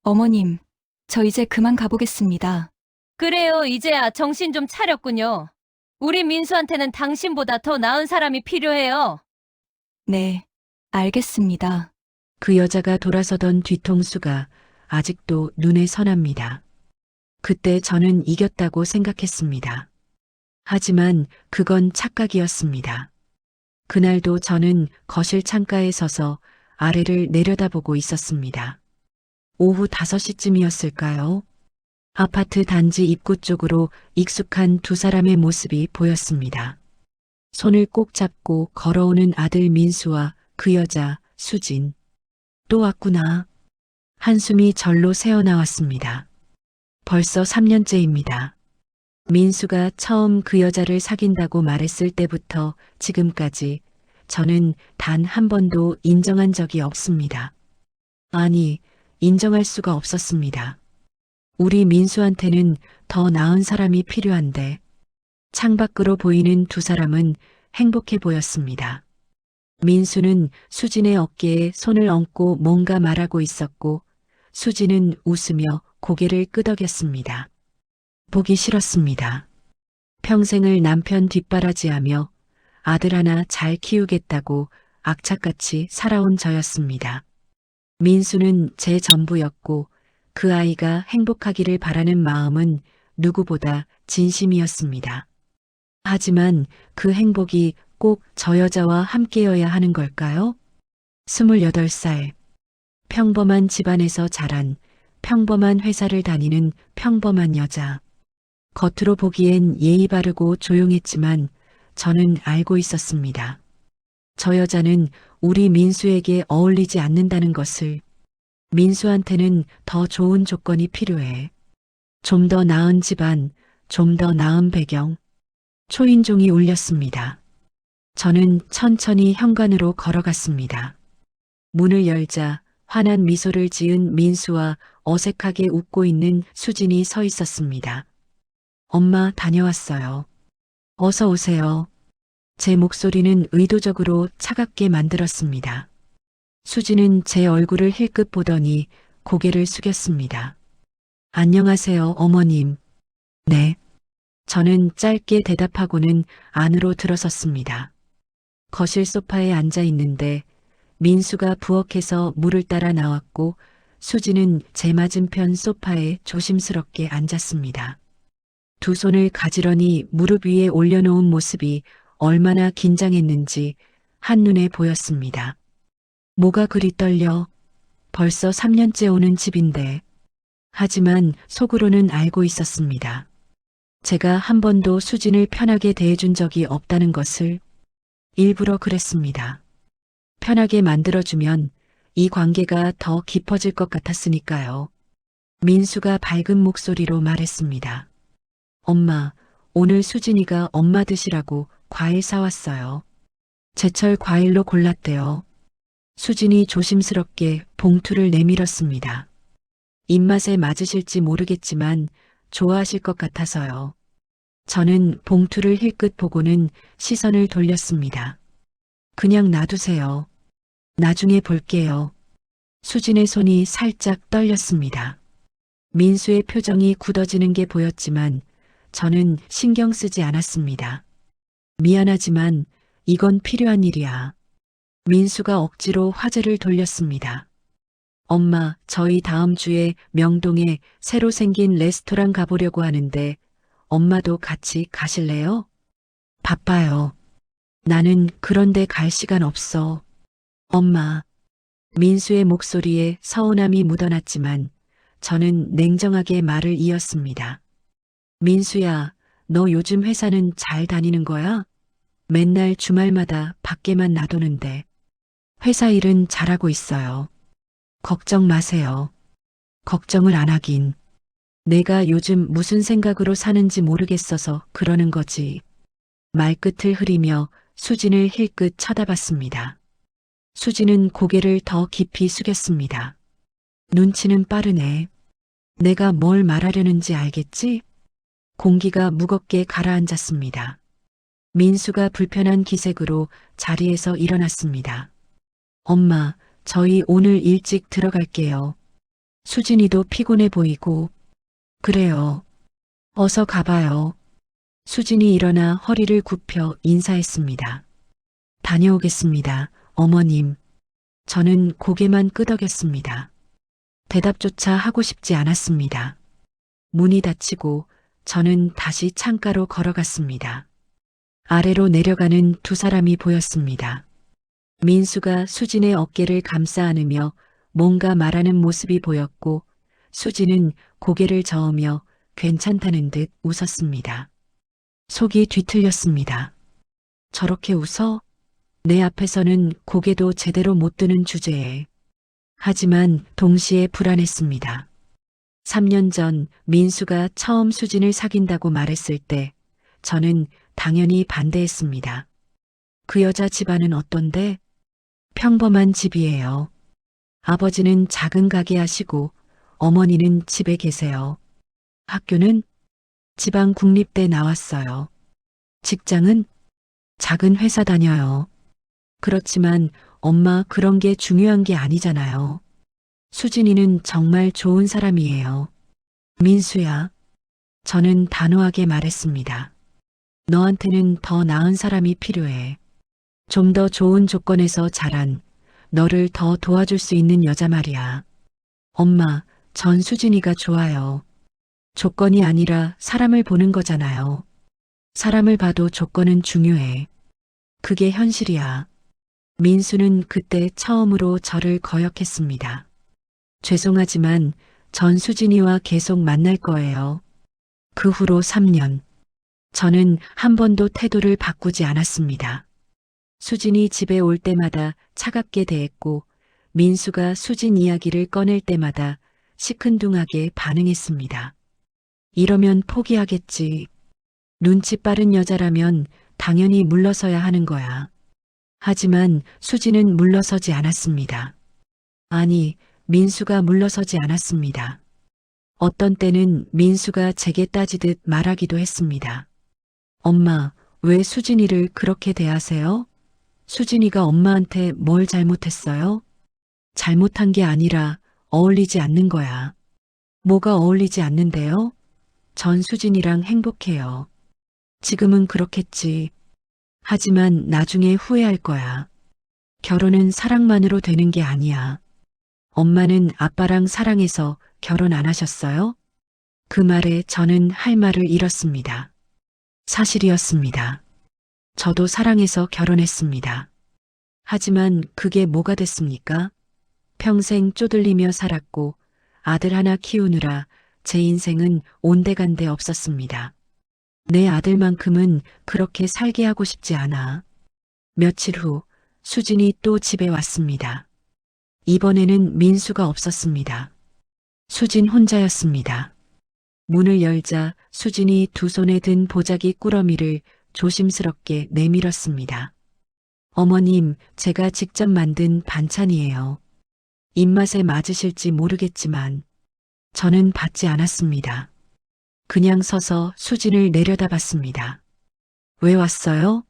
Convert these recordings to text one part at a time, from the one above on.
어머님, 저 이제 그만 가보겠습니다. 그래요, 이제야 정신 좀 차렸군요. 우리 민수한테는 당신보다 더 나은 사람이 필요해요. 네, 알겠습니다. 그 여자가 돌아서던 뒤통수가 아직도 눈에 선합니다. 그때 저는 이겼다고 생각했습니다. 하지만 그건 착각이었습니다. 그날도 저는 거실 창가에 서서 아래를 내려다보고 있었습니다. 오후 5시쯤이었을까요? 아파트 단지 입구 쪽으로 익숙한 두 사람의 모습이 보였습니다. 손을 꼭 잡고 걸어오는 아들 민수와 그 여자 수진. 또 왔구나. 한숨이 절로 새어나왔습니다. 벌써 3년째입니다. 민수가 처음 그 여자를 사귄다고 말했을 때부터 지금까지 저는 단 한 번도 인정한 적이 없습니다. 아니, 인정할 수가 없었습니다. 우리 민수한테는 더 나은 사람이 필요한데 창밖으로 보이는 두 사람은 행복해 보였습니다. 민수는 수진의 어깨에 손을 얹고 뭔가 말하고 있었고 수진은 웃으며 고개를 끄덕였습니다. 보기 싫었습니다. 평생을 남편 뒷바라지하며 아들 하나 잘 키우겠다고 악착같이 살아온 저였습니다. 민수는 제 전부였고 그 아이가 행복하기를 바라는 마음은 누구보다 진심이었습니다. 하지만 그 행복이 꼭 저 여자와 함께여야 하는 걸까요? 28살. 평범한 집안에서 자란 평범한 회사를 다니는 평범한 여자. 겉으로 보기엔 예의 바르고 조용했지만 저는 알고 있었습니다. 저 여자는 우리 민수에게 어울리지 않는다는 것을. 민수한테는 더 좋은 조건이 필요해. 좀 더 나은 집안, 좀 더 나은 배경. 초인종이 울렸습니다. 저는 천천히 현관으로 걸어갔습니다. 문을 열자 환한 미소를 지은 민수와 어색하게 웃고 있는 수진이 서 있었습니다. 엄마 다녀왔어요. 어서 오세요. 제 목소리는 의도적으로 차갑게 만들었습니다. 수진은 제 얼굴을 힐끗 보더니 고개를 숙였습니다. 안녕하세요, 어머님. 네. 저는 짧게 대답하고는 안으로 들어섰습니다. 거실 소파에 앉아 있는데 민수가 부엌에서 물을 따라 나왔고 수지는 제 맞은편 소파에 조심스럽게 앉았습니다. 두 손을 가지런히 무릎 위에 올려놓은 모습이 얼마나 긴장했는지 한눈에 보였습니다. 뭐가 그리 떨려? 벌써 3년째 오는 집인데. 하지만 속으로는 알고 있었습니다. 제가 한 번도 수진을 편하게 대해준 적이 없다는 것을. 일부러 그랬습니다. 편하게 만들어주면 이 관계가 더 깊어질 것 같았으니까요. 민수가 밝은 목소리로 말했습니다. 엄마, 오늘 수진이가 엄마 드시라고 과일 사왔어요. 제철 과일로 골랐대요. 수진이 조심스럽게 봉투를 내밀었습니다. 입맛에 맞으실지 모르겠지만 좋아하실 것 같아서요. 저는 봉투를 힐끗 보고는 시선을 돌렸습니다. 그냥 놔두세요. 나중에 볼게요. 수진의 손이 살짝 떨렸습니다. 민수의 표정이 굳어지는 게 보였지만 저는 신경 쓰지 않았습니다. 미안하지만 이건 필요한 일이야. 민수가 억지로 화제를 돌렸습니다. 엄마, 저희 다음 주에 명동에 새로 생긴 레스토랑 가보려고 하는데 엄마도 같이 가실래요? 바빠요. 나는 그런데 갈 시간 없어. 엄마. 민수의 목소리에 서운함이 묻어났지만 저는 냉정하게 말을 이었습니다. 민수야, 너 요즘 회사는 잘 다니는 거야? 맨날 주말마다 밖에만 놔두는데. 회사 일은 잘하고 있어요. 걱정 마세요. 걱정을 안 하긴. 내가 요즘 무슨 생각으로 사는지 모르겠어서 그러는 거지. 말끝을 흐리며 수진을 힐끗 쳐다봤습니다. 수진은 고개를 더 깊이 숙였습니다. 눈치는 빠르네. 내가 뭘 말하려는지 알겠지? 공기가 무겁게 가라앉았습니다. 민수가 불편한 기색으로 자리에서 일어났습니다. 엄마, 저희 오늘 일찍 들어갈게요. 수진이도 피곤해 보이고, 그래요. 어서 가봐요. 수진이 일어나 허리를 굽혀 인사했습니다. 다녀오겠습니다, 어머님. 저는 고개만 끄덕였습니다. 대답조차 하고 싶지 않았습니다. 문이 닫히고 저는 다시 창가로 걸어갔습니다. 아래로 내려가는 두 사람이 보였습니다. 민수가 수진의 어깨를 감싸 안으며 뭔가 말하는 모습이 보였고 수진은 고개를 저으며 괜찮다는 듯 웃었습니다. 속이 뒤틀렸습니다. 저렇게 웃어? 내 앞에서는 고개도 제대로 못 드는 주제에. 하지만 동시에 불안했습니다. 3년 전 민수가 처음 수진을 사귄다고 말했을 때 저는 당연히 반대했습니다. 그 여자 집안은 어떤데? 평범한 집이에요. 아버지는 작은 가게 하시고 어머니는 집에 계세요. 학교는 지방 국립대 나왔어요. 직장은 작은 회사 다녀요. 그렇지만 엄마 그런 게 중요한 게 아니잖아요. 수진이는 정말 좋은 사람이에요. 민수야. 저는 단호하게 말했습니다. 너한테는 더 나은 사람이 필요해. 좀 더 좋은 조건에서 자란 너를 더 도와줄 수 있는 여자 말이야. 엄마, 전 수진이가 좋아요. 조건이 아니라 사람을 보는 거잖아요. 사람을 봐도 조건은 중요해. 그게 현실이야. 민수는 그때 처음으로 저를 거역했습니다. 죄송하지만 전 수진이와 계속 만날 거예요. 그 후로 3년. 저는 한 번도 태도를 바꾸지 않았습니다. 수진이 집에 올 때마다 차갑게 대했고 민수가 수진 이야기를 꺼낼 때마다 시큰둥하게 반응했습니다. 이러면 포기하겠지. 눈치 빠른 여자라면 당연히 물러서야 하는 거야. 하지만 수진은 물러서지 않았습니다. 아니, 민수가 물러서지 않았습니다. 어떤 때는 민수가 제게 따지듯 말하기도 했습니다. 엄마, 왜 수진이를 그렇게 대하세요? 수진이가 엄마한테 뭘 잘못했어요? 잘못한 게 아니라 어울리지 않는 거야. 뭐가 어울리지 않는데요? 전 수진이랑 행복해요. 지금은 그렇겠지. 하지만 나중에 후회할 거야. 결혼은 사랑만으로 되는 게 아니야. 엄마는 아빠랑 사랑해서 결혼 안 하셨어요? 그 말에 저는 할 말을 잃었습니다. 사실이었습니다. 저도 사랑해서 결혼했습니다. 하지만 그게 뭐가 됐습니까? 평생 쪼들리며 살았고 아들 하나 키우느라 제 인생은 온데간데 없었습니다. 내 아들만큼은 그렇게 살게 하고 싶지 않아. 며칠 후 수진이 또 집에 왔습니다. 이번에는 민수가 없었습니다. 수진 혼자였습니다. 문을 열자 수진이 두 손에 든 보자기 꾸러미를 조심스럽게 내밀었습니다. 어머님, 제가 직접 만든 반찬이에요. 입맛에 맞으실지 모르겠지만 저는 받지 않았습니다. 그냥 서서 수진을 내려다봤습니다. 왜 왔어요?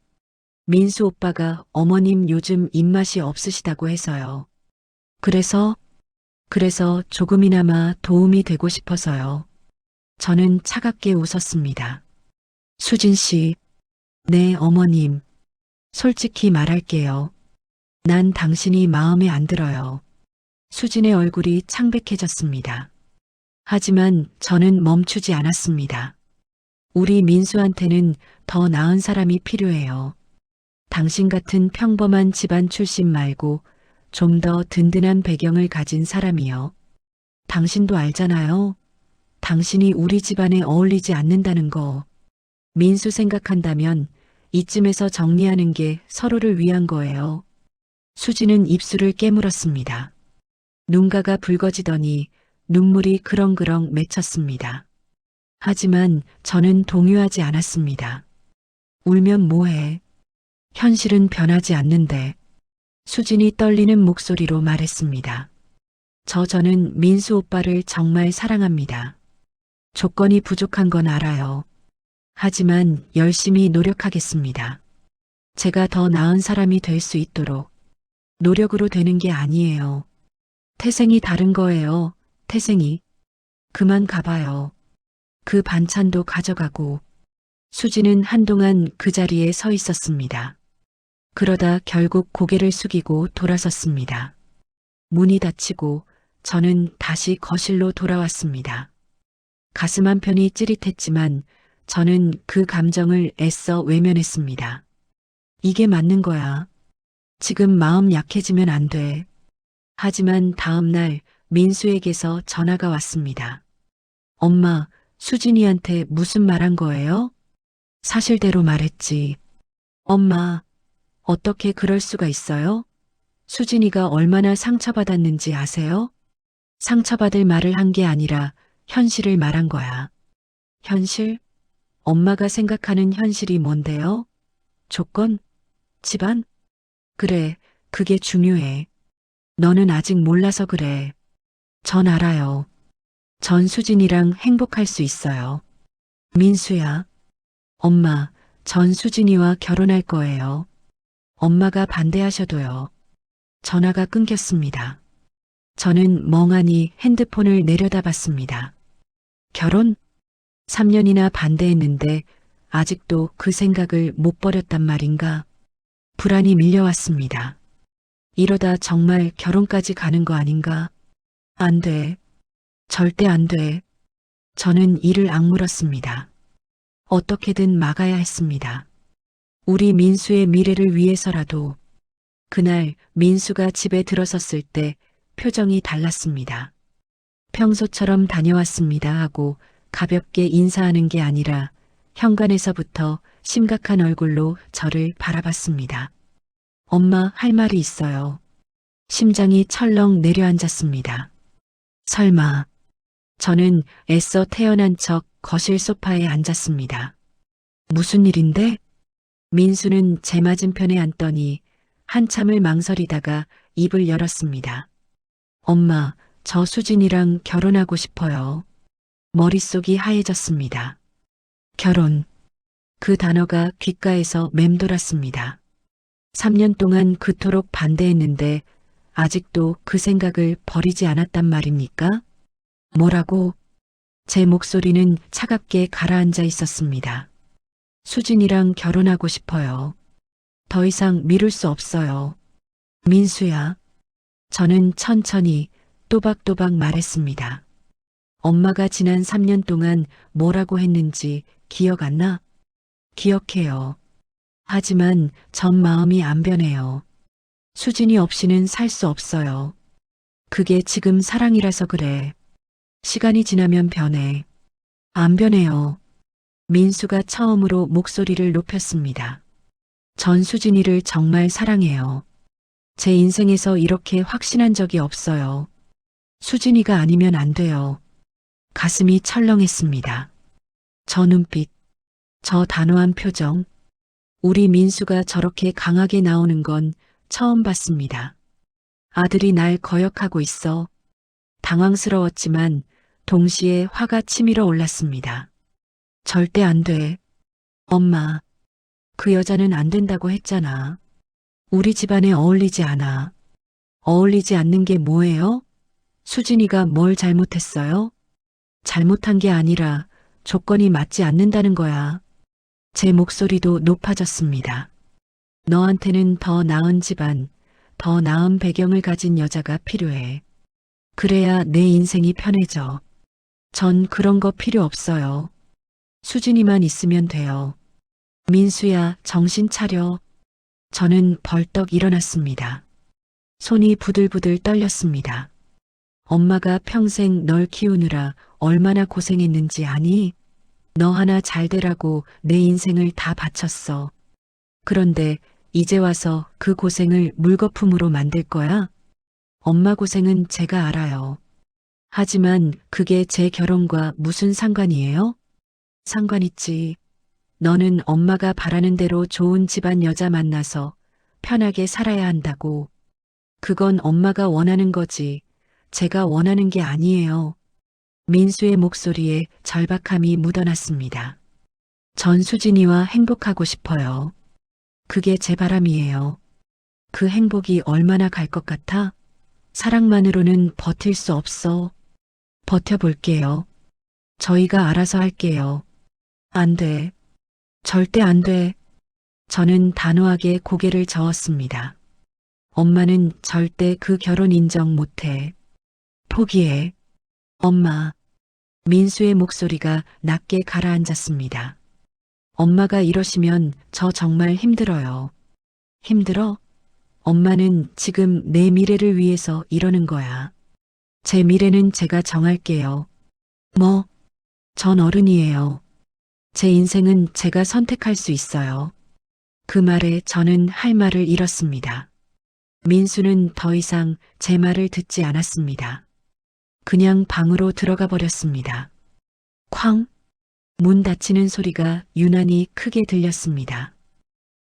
민수 오빠가 어머님 요즘 입맛이 없으시다고 해서요. 그래서 조금이나마 도움이 되고 싶어서요. 저는 차갑게 웃었습니다. 수진 씨, 네, 어머님. 솔직히 말할게요. 난 당신이 마음에 안 들어요. 수진의 얼굴이 창백해졌습니다. 하지만 저는 멈추지 않았습니다. 우리 민수한테는 더 나은 사람이 필요해요. 당신 같은 평범한 집안 출신 말고 좀 더 든든한 배경을 가진 사람이요. 당신도 알잖아요. 당신이 우리 집안에 어울리지 않는다는 거. 민수 생각한다면 이쯤에서 정리하는 게 서로를 위한 거예요. 수지는 입술을 깨물었습니다. 눈가가 붉어지더니 눈물이 그렁그렁 맺혔습니다. 하지만 저는 동요하지 않았습니다. 울면 뭐해? 현실은 변하지 않는데. 수진이 떨리는 목소리로 말했습니다. 저는 민수 오빠를 정말 사랑합니다. 조건이 부족한 건 알아요. 하지만 열심히 노력하겠습니다. 제가 더 나은 사람이 될 수 있도록. 노력으로 되는 게 아니에요. 태생이 다른 거예요. 태생이. 그만 가봐요. 그 반찬도 가져가고. 수지는 한동안 그 자리에 서 있었습니다. 그러다 결국 고개를 숙이고 돌아섰습니다. 문이 닫히고 저는 다시 거실로 돌아왔습니다. 가슴 한편이 찌릿했지만 저는 그 감정을 애써 외면했습니다. 이게 맞는 거야. 지금 마음 약해지면 안 돼. 하지만 다음 날 민수에게서 전화가 왔습니다. 엄마, 수진이한테 무슨 말한 거예요? 사실대로 말했지. 엄마, 어떻게 그럴 수가 있어요? 수진이가 얼마나 상처받았는지 아세요? 상처받을 말을 한 게 아니라 현실을 말한 거야. 현실? 엄마가 생각하는 현실이 뭔데요? 조건? 집안? 그래, 그게 중요해. 너는 아직 몰라서 그래. 전 알아요. 전 수진이랑 행복할 수 있어요. 민수야. 엄마, 전 수진이와 결혼할 거예요. 엄마가 반대하셔도요. 전화가 끊겼습니다. 저는 멍하니 핸드폰을 내려다봤습니다. 결혼? 3년이나 반대했는데 아직도 그 생각을 못 버렸단 말인가? 불안이 밀려왔습니다. 이러다 정말 결혼까지 가는 거 아닌가? 안 돼. 절대 안 돼. 저는 이를 악물었습니다. 어떻게든 막아야 했습니다. 우리 민수의 미래를 위해서라도. 그날 민수가 집에 들어섰을 때 표정이 달랐습니다. 평소처럼 다녀왔습니다 하고 가볍게 인사하는 게 아니라 현관에서부터 심각한 얼굴로 저를 바라봤습니다. 엄마, 할 말이 있어요. 심장이 철렁 내려앉았습니다. 설마. 저는 애써 태어난 척 거실 소파에 앉았습니다. 무슨 일인데? 민수는 제 맞은편에 앉더니 한참을 망설이다가 입을 열었습니다. 엄마, 저 수진이랑 결혼하고 싶어요. 머릿속이 하얘졌습니다. 결혼. 그 단어가 귓가에서 맴돌았습니다. 3년 동안 그토록 반대했는데 아직도 그 생각을 버리지 않았단 말입니까? 뭐라고? 제 목소리는 차갑게 가라앉아 있었습니다. 수진이랑 결혼하고 싶어요. 더 이상 미룰 수 없어요. 민수야. 저는 천천히 또박또박 말했습니다. 엄마가 지난 3년 동안 뭐라고 했는지 기억 안 나? 기억해요. 하지만 전 마음이 안 변해요. 수진이 없이는 살 수 없어요. 그게 지금 사랑이라서 그래. 시간이 지나면 변해. 안 변해요. 민수가 처음으로 목소리를 높였습니다. 전 수진이를 정말 사랑해요. 제 인생에서 이렇게 확신한 적이 없어요. 수진이가 아니면 안 돼요. 가슴이 철렁했습니다. 저 눈빛, 저 단호한 표정. 우리 민수가 저렇게 강하게 나오는 건 처음 봤습니다. 아들이 날 거역하고 있어. 당황스러웠지만 동시에 화가 치밀어 올랐습니다. 절대 안 돼. 엄마, 그 여자는 안 된다고 했잖아. 우리 집안에 어울리지 않아. 어울리지 않는 게 뭐예요? 수진이가 뭘 잘못했어요? 잘못한 게 아니라 조건이 맞지 않는다는 거야. 제 목소리도 높아졌습니다. 너한테는 더 나은 집안, 더 나은 배경을 가진 여자가 필요해. 그래야 내 인생이 편해져. 전 그런 거 필요 없어요. 수진이만 있으면 돼요. 민수야, 정신 차려. 저는 벌떡 일어났습니다. 손이 부들부들 떨렸습니다. 엄마가 평생 널 키우느라 얼마나 고생했는지 아니? 너 하나 잘 되라고 내 인생을 다 바쳤어. 그런데 이제 와서 그 고생을 물거품으로 만들 거야? 엄마 고생은 제가 알아요. 하지만 그게 제 결혼과 무슨 상관이에요? 상관 있지. 너는 엄마가 바라는 대로 좋은 집안 여자 만나서 편하게 살아야 한다고. 그건 엄마가 원하는 거지. 제가 원하는 게 아니에요. 민수의 목소리에 절박함이 묻어났습니다. 전 수진이와 행복하고 싶어요. 그게 제 바람이에요. 그 행복이 얼마나 갈 것 같아? 사랑만으로는 버틸 수 없어. 버텨볼게요. 저희가 알아서 할게요. 안 돼. 절대 안 돼. 저는 단호하게 고개를 저었습니다. 엄마는 절대 그 결혼 인정 못해. 포기해. 엄마. 민수의 목소리가 낮게 가라앉았습니다. 엄마가 이러시면 저 정말 힘들어요. 힘들어? 엄마는 지금 내 미래를 위해서 이러는 거야. 제 미래는 제가 정할게요. 뭐? 전 어른이에요. 제 인생은 제가 선택할 수 있어요. 그 말에 저는 할 말을 잃었습니다. 민수는 더 이상 제 말을 듣지 않았습니다. 그냥 방으로 들어가 버렸습니다. 쾅! 문 닫히는 소리가 유난히 크게 들렸습니다.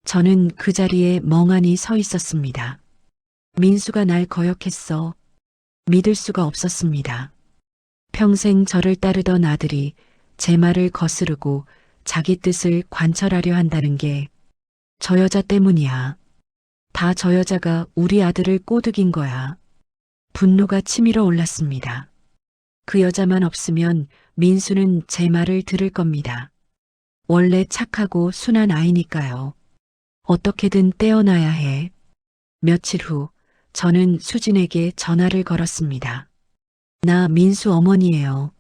저는 그 자리에 멍하니 서 있었습니다. 민수가 날 거역했어. 믿을 수가 없었습니다. 평생 저를 따르던 아들이 제 말을 거스르고 자기 뜻을 관철하려 한다는 게 저 여자 때문이야. 다 저 여자가 우리 아들을 꼬드긴 거야. 분노가 치밀어 올랐습니다. 그 여자만 없으면 민수는 제 말을 들을 겁니다. 원래 착하고 순한 아이니까요. 어떻게든 떼어놔야 해. 며칠 후 저는 수진에게 전화를 걸었습니다. 나 민수 어머니예요.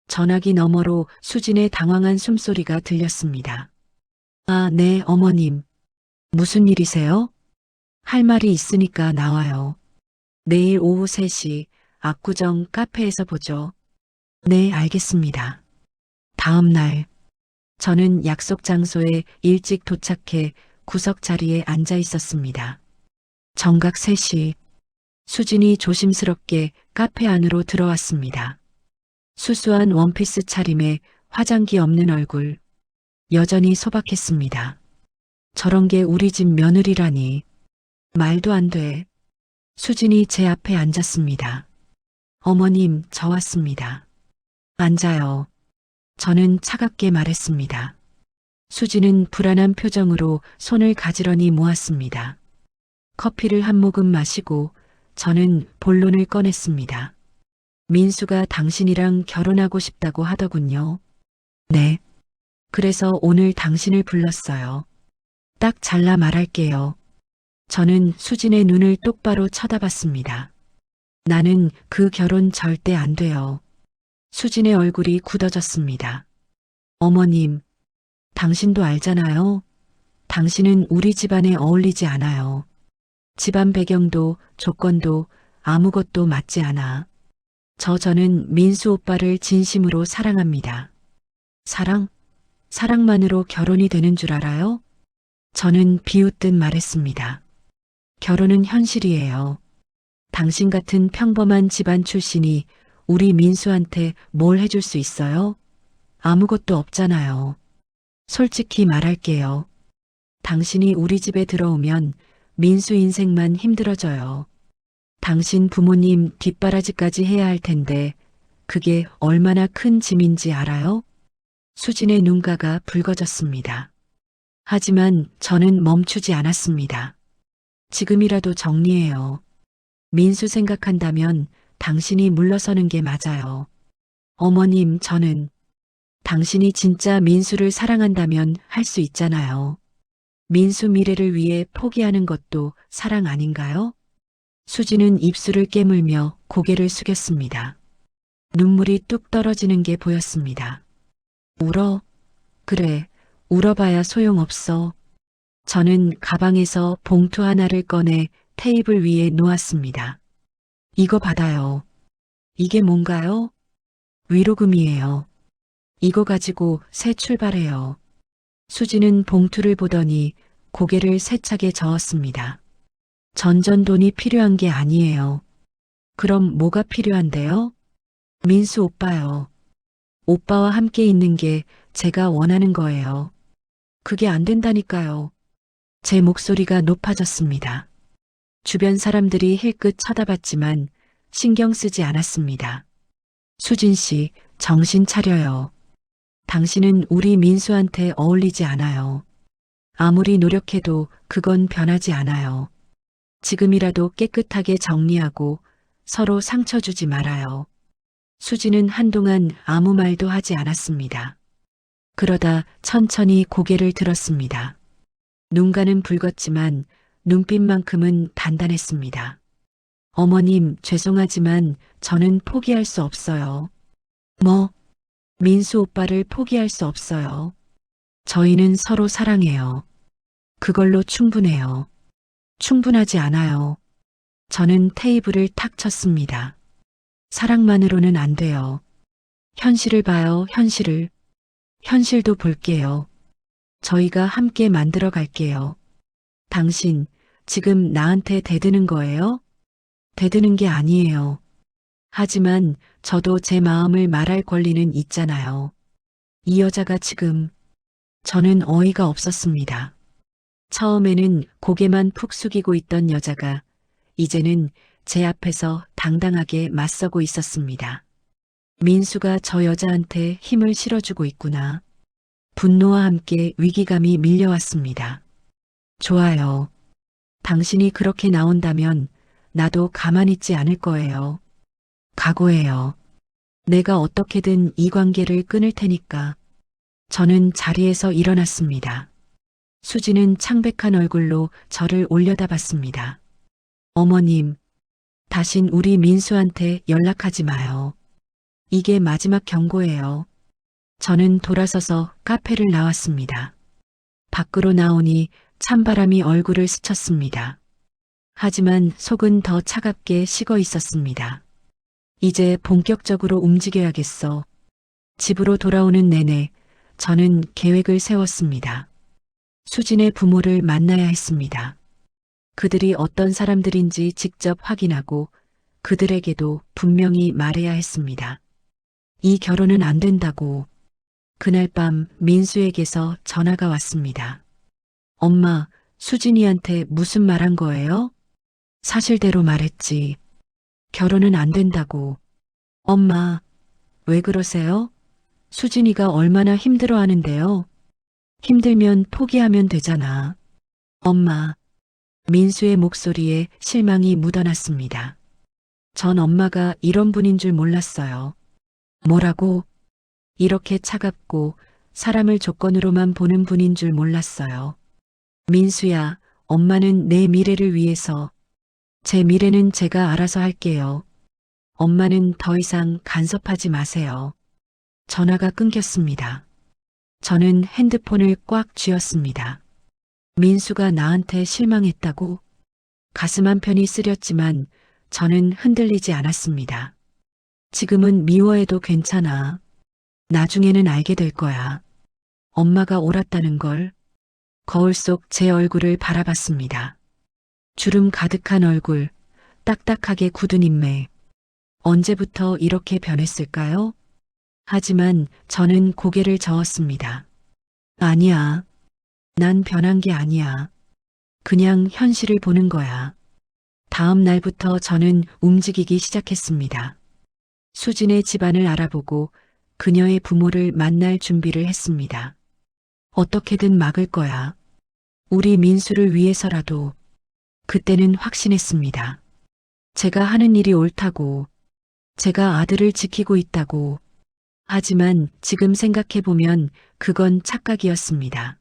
전화기 너머로 수진의 당황한 숨소리가 들렸습니다. 아, 네, 어머님. 무슨 일이세요? 할 말이 있으니까 나와요. 내일 오후 3시 압구정 카페에서 보죠. 네, 알겠습니다. 다음 날 저는 약속 장소에 일찍 도착해 구석 자리에 앉아 있었습니다. 정각 3시 수진이 조심스럽게 카페 안으로 들어왔습니다. 수수한 원피스 차림에 화장기 없는 얼굴, 여전히 소박했습니다. 저런 게 우리 집 며느리라니. 말도 안 돼. 수진이 제 앞에 앉았습니다. 어머님, 저 왔습니다. 앉아요. 저는 차갑게 말했습니다. 수진은 불안한 표정으로 손을 가지런히 모았습니다. 커피를 한 모금 마시고 저는 본론을 꺼냈습니다. 민수가 당신이랑 결혼하고 싶다고 하더군요. 네. 그래서 오늘 당신을 불렀어요. 딱 잘라 말할게요. 저는 수진의 눈을 똑바로 쳐다봤습니다. 나는 그 결혼 절대 안 돼요. 수진의 얼굴이 굳어졌습니다. 어머님, 당신도 알잖아요. 당신은 우리 집안에 어울리지 않아요. 집안 배경도 조건도 아무것도 맞지 않아. 저는 민수 오빠를 진심으로 사랑합니다. 사랑? 사랑만으로 결혼이 되는 줄 알아요? 저는 비웃듯 말했습니다. 결혼은 현실이에요. 당신 같은 평범한 집안 출신이 우리 민수한테 뭘 해줄 수 있어요? 아무것도 없잖아요. 솔직히 말할게요. 당신이 우리 집에 들어오면 민수 인생만 힘들어져요. 당신 부모님 뒷바라지까지 해야 할 텐데 그게 얼마나 큰 짐인지 알아요? 수진의 눈가가 붉어졌습니다. 하지만 저는 멈추지 않았습니다. 지금이라도 정리해요. 민수 생각한다면 당신이 물러서는 게 맞아요. 어머님, 저는 당신이 진짜 민수를 사랑한다면 할 수 있잖아요. 민수 미래를 위해 포기하는 것도 사랑 아닌가요? 수진은 입술을 깨물며 고개를 숙였습니다. 눈물이 뚝 떨어지는 게 보였습니다. 울어? 그래, 울어봐야 소용없어. 저는 가방에서 봉투 하나를 꺼내 테이블 위에 놓았습니다. 이거 받아요. 이게 뭔가요? 위로금이에요. 이거 가지고 새 출발해요. 수지는 봉투를 보더니 고개를 세차게 저었습니다. 전전돈이 필요한 게 아니에요. 그럼 뭐가 필요한데요? 민수 오빠요. 오빠와 함께 있는 게 제가 원하는 거예요. 그게 안 된다니까요. 제 목소리가 높아졌습니다. 주변 사람들이 힐끗 쳐다봤지만 신경 쓰지 않았습니다. 수진 씨, 정신 차려요. 당신은 우리 민수한테 어울리지 않아요. 아무리 노력해도 그건 변하지 않아요. 지금이라도 깨끗하게 정리하고 서로 상처 주지 말아요. 수지는 한동안 아무 말도 하지 않았습니다. 그러다 천천히 고개를 들었습니다. 눈가는 붉었지만 눈빛만큼은 단단했습니다. 어머님, 죄송하지만 저는 포기할 수 없어요. 뭐? 민수 오빠를 포기할 수 없어요. 저희는 서로 사랑해요. 그걸로 충분해요. 충분하지 않아요. 저는 테이블을 탁 쳤습니다. 사랑만으로는 안 돼요. 현실을 봐요, 현실을. 현실도 볼게요. 저희가 함께 만들어 갈게요. 당신, 지금 나한테 대드는 거예요? 대드는 게 아니에요. 하지만 저도 제 마음을 말할 권리는 있잖아요. 이 여자가 지금, 저는 어이가 없었습니다. 처음에는 고개만 푹 숙이고 있던 여자가 이제는 제 앞에서 당당하게 맞서고 있었습니다. 민수가 저 여자한테 힘을 실어주고 있구나. 분노와 함께 위기감이 밀려왔습니다. 좋아요. 당신이 그렇게 나온다면 나도 가만히 있지 않을 거예요. 각오해요. 내가 어떻게든 이 관계를 끊을 테니까. 저는 자리에서 일어났습니다. 수지는 창백한 얼굴로 저를 올려다봤습니다. 어머님, 다신 우리 민수한테 연락하지 마요. 이게 마지막 경고예요. 저는 돌아서서 카페를 나왔습니다. 밖으로 나오니 찬바람이 얼굴을 스쳤습니다. 하지만 속은 더 차갑게 식어 있었습니다. 이제 본격적으로 움직여야겠어. 집으로 돌아오는 내내 저는 계획을 세웠습니다. 수진의 부모를 만나야 했습니다. 그들이 어떤 사람들인지 직접 확인하고 그들에게도 분명히 말해야 했습니다. 이 결혼은 안 된다고. 그날 밤 민수에게서 전화가 왔습니다. 엄마, 수진이한테 무슨 말 한 거예요? 사실대로 말했지. 결혼은 안 된다고. 엄마, 왜 그러세요? 수진이가 얼마나 힘들어 하는데요. 힘들면 포기하면 되잖아. 엄마, 민수의 목소리에 실망이 묻어났습니다. 전 엄마가 이런 분인 줄 몰랐어요. 뭐라고? 이렇게 차갑고 사람을 조건으로만 보는 분인 줄 몰랐어요. 민수야, 엄마는 내 미래를 위해서, 제 미래는 제가 알아서 할게요. 엄마는 더 이상 간섭하지 마세요. 전화가 끊겼습니다. 저는 핸드폰을 꽉 쥐었습니다. 민수가 나한테 실망했다고? 가슴 한편이 쓰렸지만 저는 흔들리지 않았습니다. 지금은 미워해도 괜찮아. 나중에는 알게 될 거야. 엄마가 옳았다는 걸. 거울 속 제 얼굴을 바라봤습니다. 주름 가득한 얼굴, 딱딱하게 굳은 인매. 언제부터 이렇게 변했을까요? 하지만 저는 고개를 저었습니다. 아니야. 난 변한 게 아니야. 그냥 현실을 보는 거야. 다음 날부터 저는 움직이기 시작했습니다. 수진의 집안을 알아보고 그녀의 부모를 만날 준비를 했습니다. 어떻게든 막을 거야. 우리 민수를 위해서라도. 그때는 확신했습니다. 제가 하는 일이 옳다고. 제가 아들을 지키고 있다고. 하지만 지금 생각해보면 그건 착각이었습니다.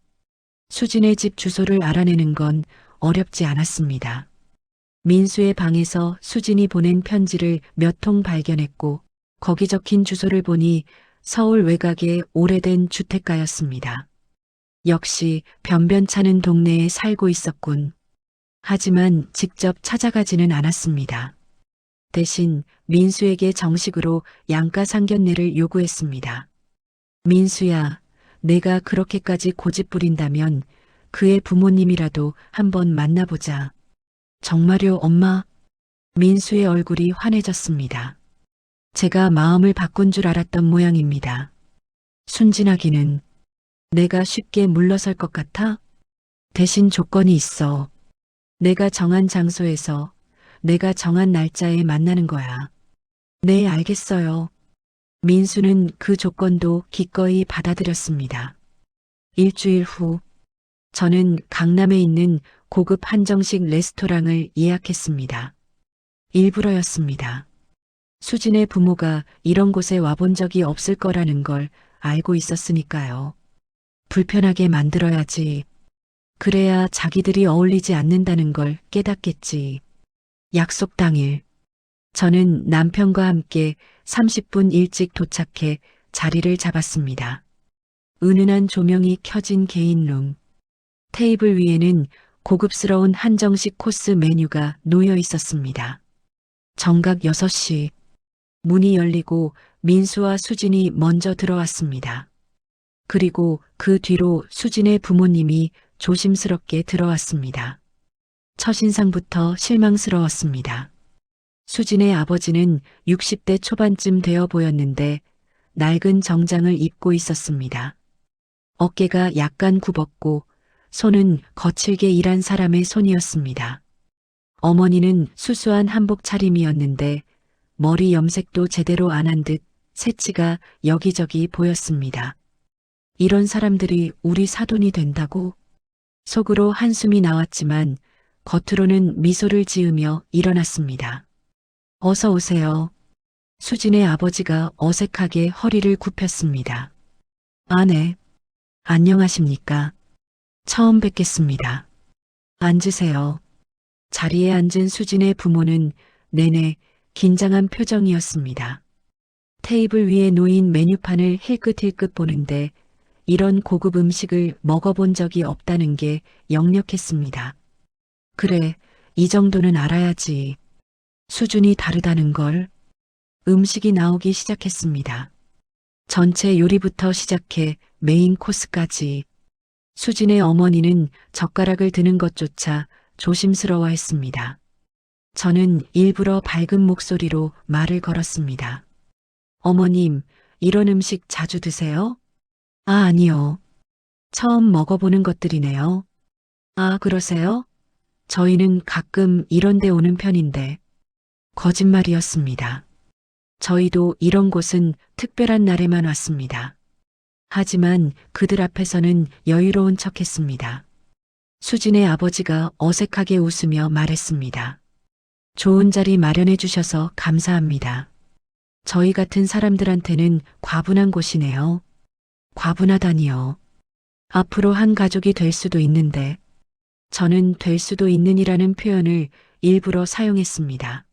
수진의 집 주소를 알아내는 건 어렵지 않았습니다. 민수의 방에서 수진이 보낸 편지를 몇 통 발견했고 거기 적힌 주소를 보니 서울 외곽의 오래된 주택가였습니다. 역시 변변찮은 동네에 살고 있었군. 하지만 직접 찾아가지는 않았습니다. 대신 민수에게 정식으로 양가 상견례를 요구했습니다. 민수야, 내가 그렇게까지 고집 부린다면 그의 부모님이라도 한번 만나보자. 정말요, 엄마? 민수의 얼굴이 환해졌습니다. 제가 마음을 바꾼 줄 알았던 모양입니다. 순진하기는. 내가 쉽게 물러설 것 같아? 대신 조건이 있어. 내가 정한 장소에서 내가 정한 날짜에 만나는 거야. 네, 알겠어요. 민수는 그 조건도 기꺼이 받아들였습니다. 일주일 후, 저는 강남에 있는 고급 한정식 레스토랑을 예약했습니다. 일부러였습니다. 수진의 부모가 이런 곳에 와본 적이 없을 거라는 걸 알고 있었으니까요. 불편하게 만들어야지. 그래야 자기들이 어울리지 않는다는 걸 깨닫겠지. 약속 당일, 저는 남편과 함께 30분 일찍 도착해 자리를 잡았습니다. 은은한 조명이 켜진 개인룸. 테이블 위에는 고급스러운 한정식 코스 메뉴가 놓여 있었습니다. 정각 6시. 문이 열리고 민수와 수진이 먼저 들어왔습니다. 그리고 그 뒤로 수진의 부모님이 조심스럽게 들어왔습니다. 첫인상부터 실망스러웠습니다. 수진의 아버지는 60대 초반쯤 되어 보였는데 낡은 정장을 입고 있었습니다. 어깨가 약간 굽었고 손은 거칠게 일한 사람의 손이었습니다. 어머니는 수수한 한복 차림이었는데 머리 염색도 제대로 안 한 듯 새치가 여기저기 보였습니다. 이런 사람들이 우리 사돈이 된다고? 속으로 한숨이 나왔지만 겉으로는 미소를 지으며 일어났습니다. 어서 오세요. 수진의 아버지가 어색하게 허리를 굽혔습니다. 네. 안녕하십니까. 처음 뵙겠습니다. 앉으세요. 자리에 앉은 수진의 부모는 내내 긴장한 표정이었습니다. 테이블 위에 놓인 메뉴판을 힐끗힐끗 보는데 이런 고급 음식을 먹어본 적이 없다는 게 역력했습니다. 그래, 이 정도는 알아야지. 수준이 다르다는 걸. 음식이 나오기 시작했습니다. 전체 요리부터 시작해 메인 코스까지. 수진의 어머니는 젓가락을 드는 것조차 조심스러워했습니다. 저는 일부러 밝은 목소리로 말을 걸었습니다. 어머님, 이런 음식 자주 드세요? 아니요. 처음 먹어보는 것들이네요. 그러세요? 저희는 가끔 이런 데 오는 편인데. 거짓말이었습니다. 저희도 이런 곳은 특별한 날에만 왔습니다. 하지만 그들 앞에서는 여유로운 척했습니다. 수진의 아버지가 어색하게 웃으며 말했습니다. 좋은 자리 마련해 주셔서 감사합니다. 저희 같은 사람들한테는 과분한 곳이네요. 과분하다니요. 앞으로 한 가족이 될 수도 있는데, 저는 될 수도 있는이라는 표현을 일부러 사용했습니다.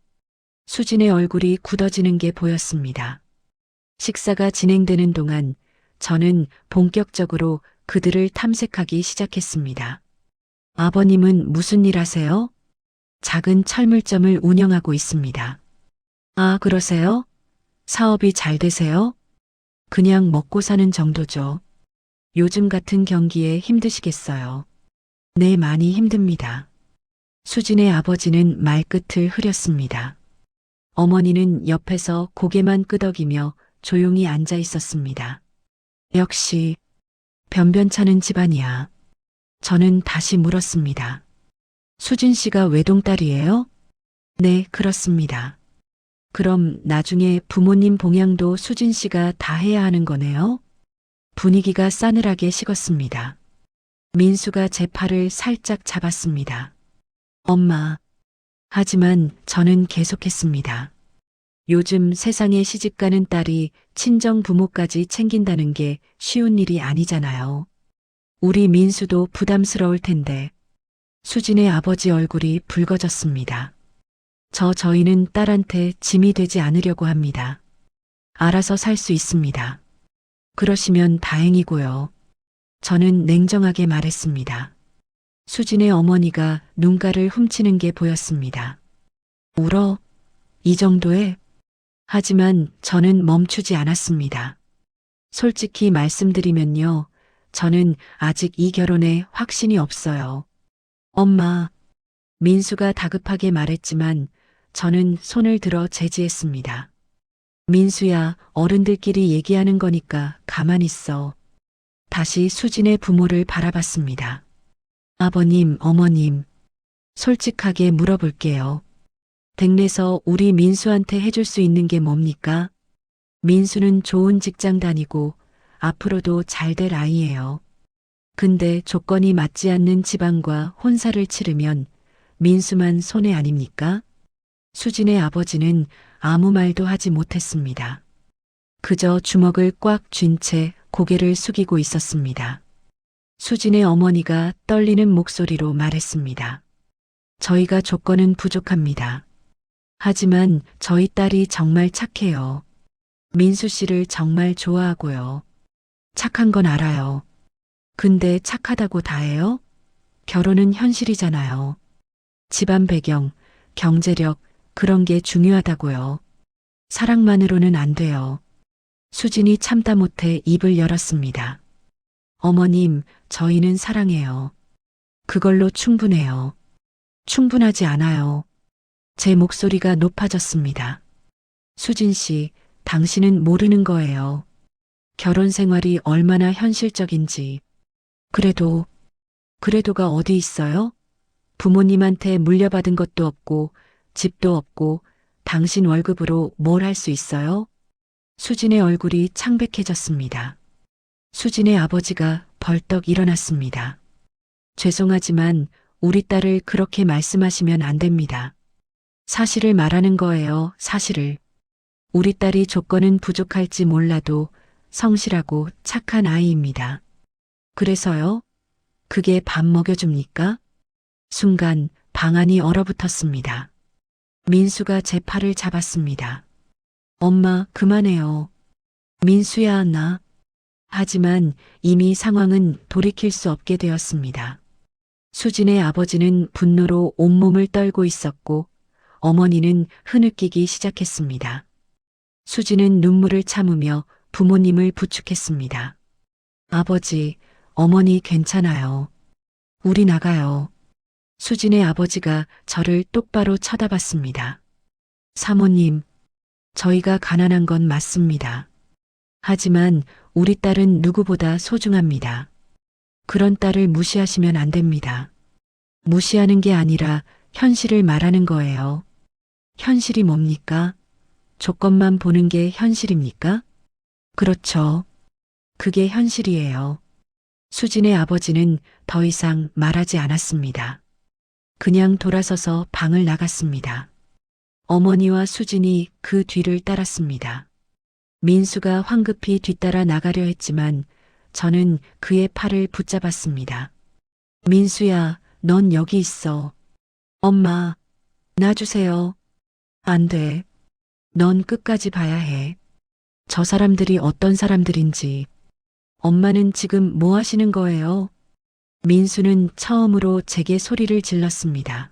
수진의 얼굴이 굳어지는 게 보였습니다. 식사가 진행되는 동안 저는 본격적으로 그들을 탐색하기 시작했습니다. 아버님은 무슨 일 하세요? 작은 철물점을 운영하고 있습니다. 그러세요? 사업이 잘 되세요? 그냥 먹고 사는 정도죠. 요즘 같은 경기에 힘드시겠어요. 네, 많이 힘듭니다. 수진의 아버지는 말끝을 흐렸습니다. 어머니는 옆에서 고개만 끄덕이며 조용히 앉아 있었습니다. 역시 변변찮은 집안이야. 저는 다시 물었습니다. 수진 씨가 외동딸이에요? 네, 그렇습니다. 그럼 나중에 부모님 봉양도 수진 씨가 다 해야 하는 거네요? 분위기가 싸늘하게 식었습니다. 민수가 제 팔을 살짝 잡았습니다. 엄마. 하지만 저는 계속했습니다. 요즘 세상에 시집가는 딸이 친정 부모까지 챙긴다는 게 쉬운 일이 아니잖아요. 우리 민수도 부담스러울 텐데. 수진의 아버지 얼굴이 붉어졌습니다. 저희는 딸한테 짐이 되지 않으려고 합니다. 알아서 살 수 있습니다. 그러시면 다행이고요. 저는 냉정하게 말했습니다. 수진의 어머니가 눈가를 훔치는 게 보였습니다. 울어? 이 정도에? 하지만 저는 멈추지 않았습니다. 솔직히 말씀드리면요. 저는 아직 이 결혼에 확신이 없어요. 엄마. 민수가 다급하게 말했지만 저는 손을 들어 제지했습니다. 민수야, 어른들끼리 얘기하는 거니까 가만히 있어. 다시 수진의 부모를 바라봤습니다. 아버님, 어머님, 솔직하게 물어볼게요. 댁내서 우리 민수한테 해줄 수 있는 게 뭡니까? 민수는 좋은 직장 다니고 앞으로도 잘 될 아이예요. 근데 조건이 맞지 않는 집안과 혼사를 치르면 민수만 손해 아닙니까? 수진의 아버지는 아무 말도 하지 못했습니다. 그저 주먹을 꽉 쥔 채 고개를 숙이고 있었습니다. 수진의 어머니가 떨리는 목소리로 말했습니다. 저희가 조건은 부족합니다. 하지만 저희 딸이 정말 착해요. 민수 씨를 정말 좋아하고요. 착한 건 알아요. 근데 착하다고 다해요? 결혼은 현실이잖아요. 집안 배경, 경제력, 그런 게 중요하다고요. 사랑만으로는 안 돼요. 수진이 참다 못해 입을 열었습니다. 어머님, 저희는 사랑해요. 그걸로 충분해요. 충분하지 않아요. 제 목소리가 높아졌습니다. 수진 씨, 당신은 모르는 거예요. 결혼 생활이 얼마나 현실적인지. 그래도가 어디 있어요? 부모님한테 물려받은 것도 없고, 집도 없고, 당신 월급으로 뭘 할 수 있어요? 수진의 얼굴이 창백해졌습니다. 수진의 아버지가 벌떡 일어났습니다. 죄송하지만 우리 딸을 그렇게 말씀하시면 안 됩니다. 사실을 말하는 거예요, 사실을. 우리 딸이 조건은 부족할지 몰라도 성실하고 착한 아이입니다. 그래서요? 그게 밥 먹여줍니까? 순간 방 안이 얼어붙었습니다. 민수가 제 팔을 잡았습니다. 엄마, 그만해요. 민수야, 나. 하지만 이미 상황은 돌이킬 수 없게 되었습니다. 수진의 아버지는 분노로 온몸을 떨고 있었고 어머니는 흐느끼기 시작했습니다. 수진은 눈물을 참으며 부모님을 부축했습니다. 아버지, 어머니 괜찮아요. 우리 나가요. 수진의 아버지가 저를 똑바로 쳐다봤습니다. 사모님, 저희가 가난한 건 맞습니다. 하지만 우리 딸은 누구보다 소중합니다. 그런 딸을 무시하시면 안 됩니다. 무시하는 게 아니라 현실을 말하는 거예요. 현실이 뭡니까? 조건만 보는 게 현실입니까? 그렇죠. 그게 현실이에요. 수진의 아버지는 더 이상 말하지 않았습니다. 그냥 돌아서서 방을 나갔습니다. 어머니와 수진이 그 뒤를 따랐습니다. 민수가 황급히 뒤따라 나가려 했지만 저는 그의 팔을 붙잡았습니다. 민수야, 넌 여기 있어. 엄마, 놔주세요. 안 돼. 넌 끝까지 봐야 해. 저 사람들이 어떤 사람들인지. 엄마는 지금 뭐 하시는 거예요? 민수는 처음으로 제게 소리를 질렀습니다.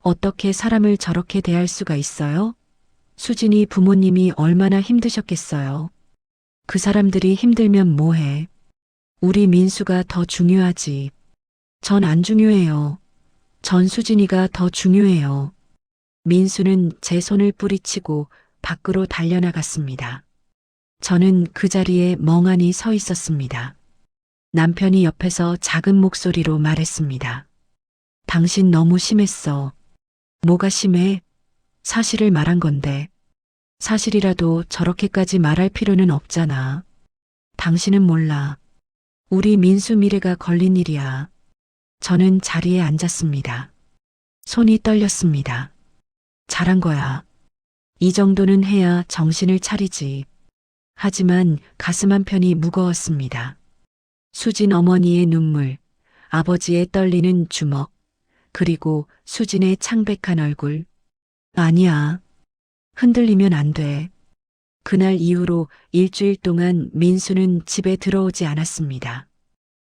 어떻게 사람을 저렇게 대할 수가 있어요? 수진이 부모님이 얼마나 힘드셨겠어요. 그 사람들이 힘들면 뭐해. 우리 민수가 더 중요하지. 전 안 중요해요. 전 수진이가 더 중요해요. 민수는 제 손을 뿌리치고 밖으로 달려나갔습니다. 저는 그 자리에 멍하니 서 있었습니다. 남편이 옆에서 작은 목소리로 말했습니다. 당신 너무 심했어. 뭐가 심해? 사실을 말한 건데. 사실이라도 저렇게까지 말할 필요는 없잖아. 당신은 몰라. 우리 민수 미래가 걸린 일이야. 저는 자리에 앉았습니다. 손이 떨렸습니다. 잘한 거야. 이 정도는 해야 정신을 차리지. 하지만 가슴 한편이 무거웠습니다. 수진 어머니의 눈물, 아버지의 떨리는 주먹, 그리고 수진의 창백한 얼굴. 아니야. 흔들리면 안 돼. 그날 이후로 일주일 동안 민수는 집에 들어오지 않았습니다.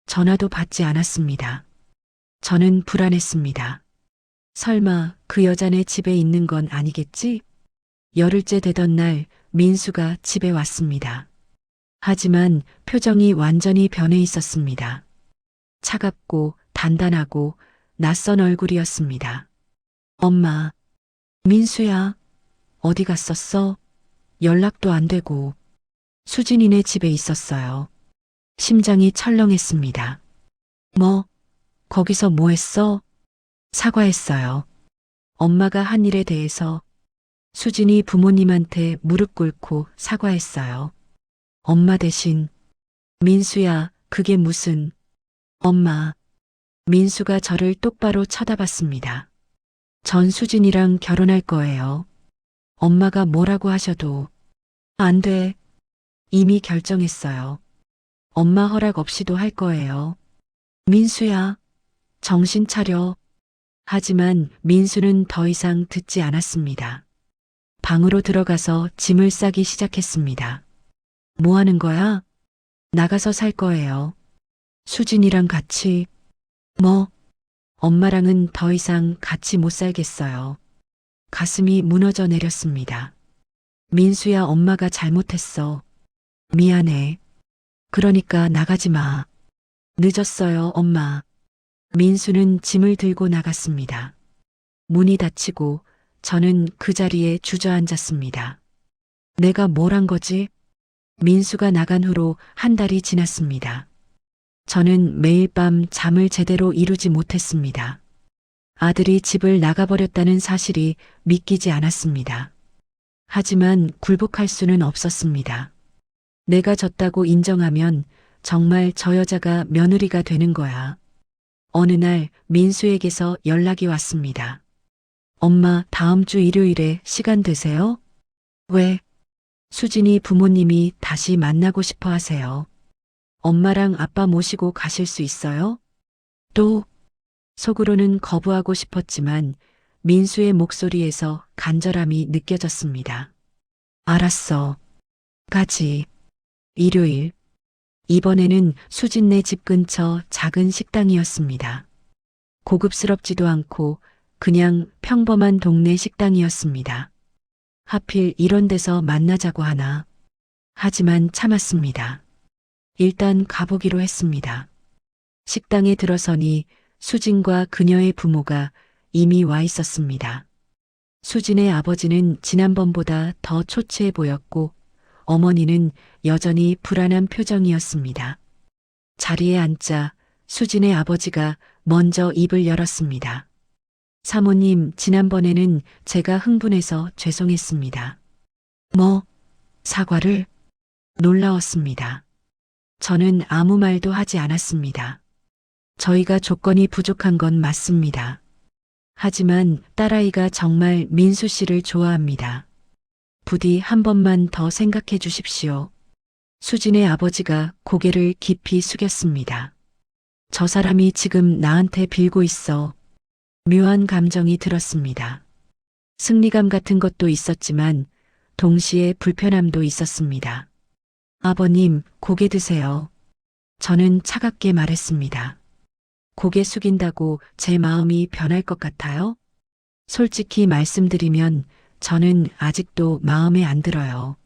전화도 받지 않았습니다. 저는 불안했습니다. 설마 그 여자네 집에 있는 건 아니겠지? 열흘째 되던 날 민수가 집에 왔습니다. 하지만 표정이 완전히 변해 있었습니다. 차갑고 단단하고 낯선 얼굴이었습니다. 엄마, 민수야, 어디 갔었어? 연락도 안 되고. 수진이네 집에 있었어요. 심장이 철렁했습니다. 뭐, 거기서 뭐 했어? 사과했어요. 엄마가 한 일에 대해서. 수진이 부모님한테 무릎 꿇고 사과했어요. 엄마 대신. 민수야, 그게 무슨. 엄마. 민수가 저를 똑바로 쳐다봤습니다. 전 수진이랑 결혼할 거예요. 엄마가 뭐라고 하셔도 안 돼. 이미 결정했어요. 엄마 허락 없이도 할 거예요. 민수야, 정신 차려. 하지만 민수는 더 이상 듣지 않았습니다. 방으로 들어가서 짐을 싸기 시작했습니다. 뭐 하는 거야? 나가서 살 거예요. 수진이랑 같이. 뭐? 엄마랑은 더 이상 같이 못 살겠어요. 가슴이 무너져 내렸습니다. 민수야, 엄마가 잘못했어. 미안해. 그러니까 나가지 마. 늦었어요, 엄마. 민수는 짐을 들고 나갔습니다. 문이 닫히고 저는 그 자리에 주저앉았습니다. 내가 뭘 한 거지? 민수가 나간 후로 한 달이 지났습니다. 저는 매일 밤 잠을 제대로 이루지 못했습니다. 아들이 집을 나가버렸다는 사실이 믿기지 않았습니다. 하지만 굴복할 수는 없었습니다. 내가 졌다고 인정하면 정말 저 여자가 며느리가 되는 거야. 어느 날 민수에게서 연락이 왔습니다. 엄마, 다음 주 일요일에 시간 되세요? 왜? 수진이 부모님이 다시 만나고 싶어 하세요. 엄마랑 아빠 모시고 가실 수 있어요? 또? 속으로는 거부하고 싶었지만 민수의 목소리에서 간절함이 느껴졌습니다. 알았어. 가지. 일요일. 이번에는 수진네 집 근처 작은 식당이었습니다. 고급스럽지도 않고 그냥 평범한 동네 식당이었습니다. 하필 이런 데서 만나자고 하나. 하지만 참았습니다. 일단 가보기로 했습니다. 식당에 들어서니 수진과 그녀의 부모가 이미 와 있었습니다. 수진의 아버지는 지난번보다 더 초췌해 보였고 어머니는 여전히 불안한 표정이었습니다. 자리에 앉자 수진의 아버지가 먼저 입을 열었습니다. 사모님, 지난번에는 제가 흥분해서 죄송했습니다. 뭐? 사과를? 놀라웠습니다. 저는 아무 말도 하지 않았습니다. 저희가 조건이 부족한 건 맞습니다. 하지만 딸아이가 정말 민수 씨를 좋아합니다. 부디 한 번만 더 생각해 주십시오. 수진의 아버지가 고개를 깊이 숙였습니다. 저 사람이 지금 나한테 빌고 있어. 묘한 감정이 들었습니다. 승리감 같은 것도 있었지만 동시에 불편함도 있었습니다. 아버님, 고개 드세요. 저는 차갑게 말했습니다. 고개 숙인다고 제 마음이 변할 것 같아요? 솔직히 말씀드리면 저는 아직도 마음에 안 들어요.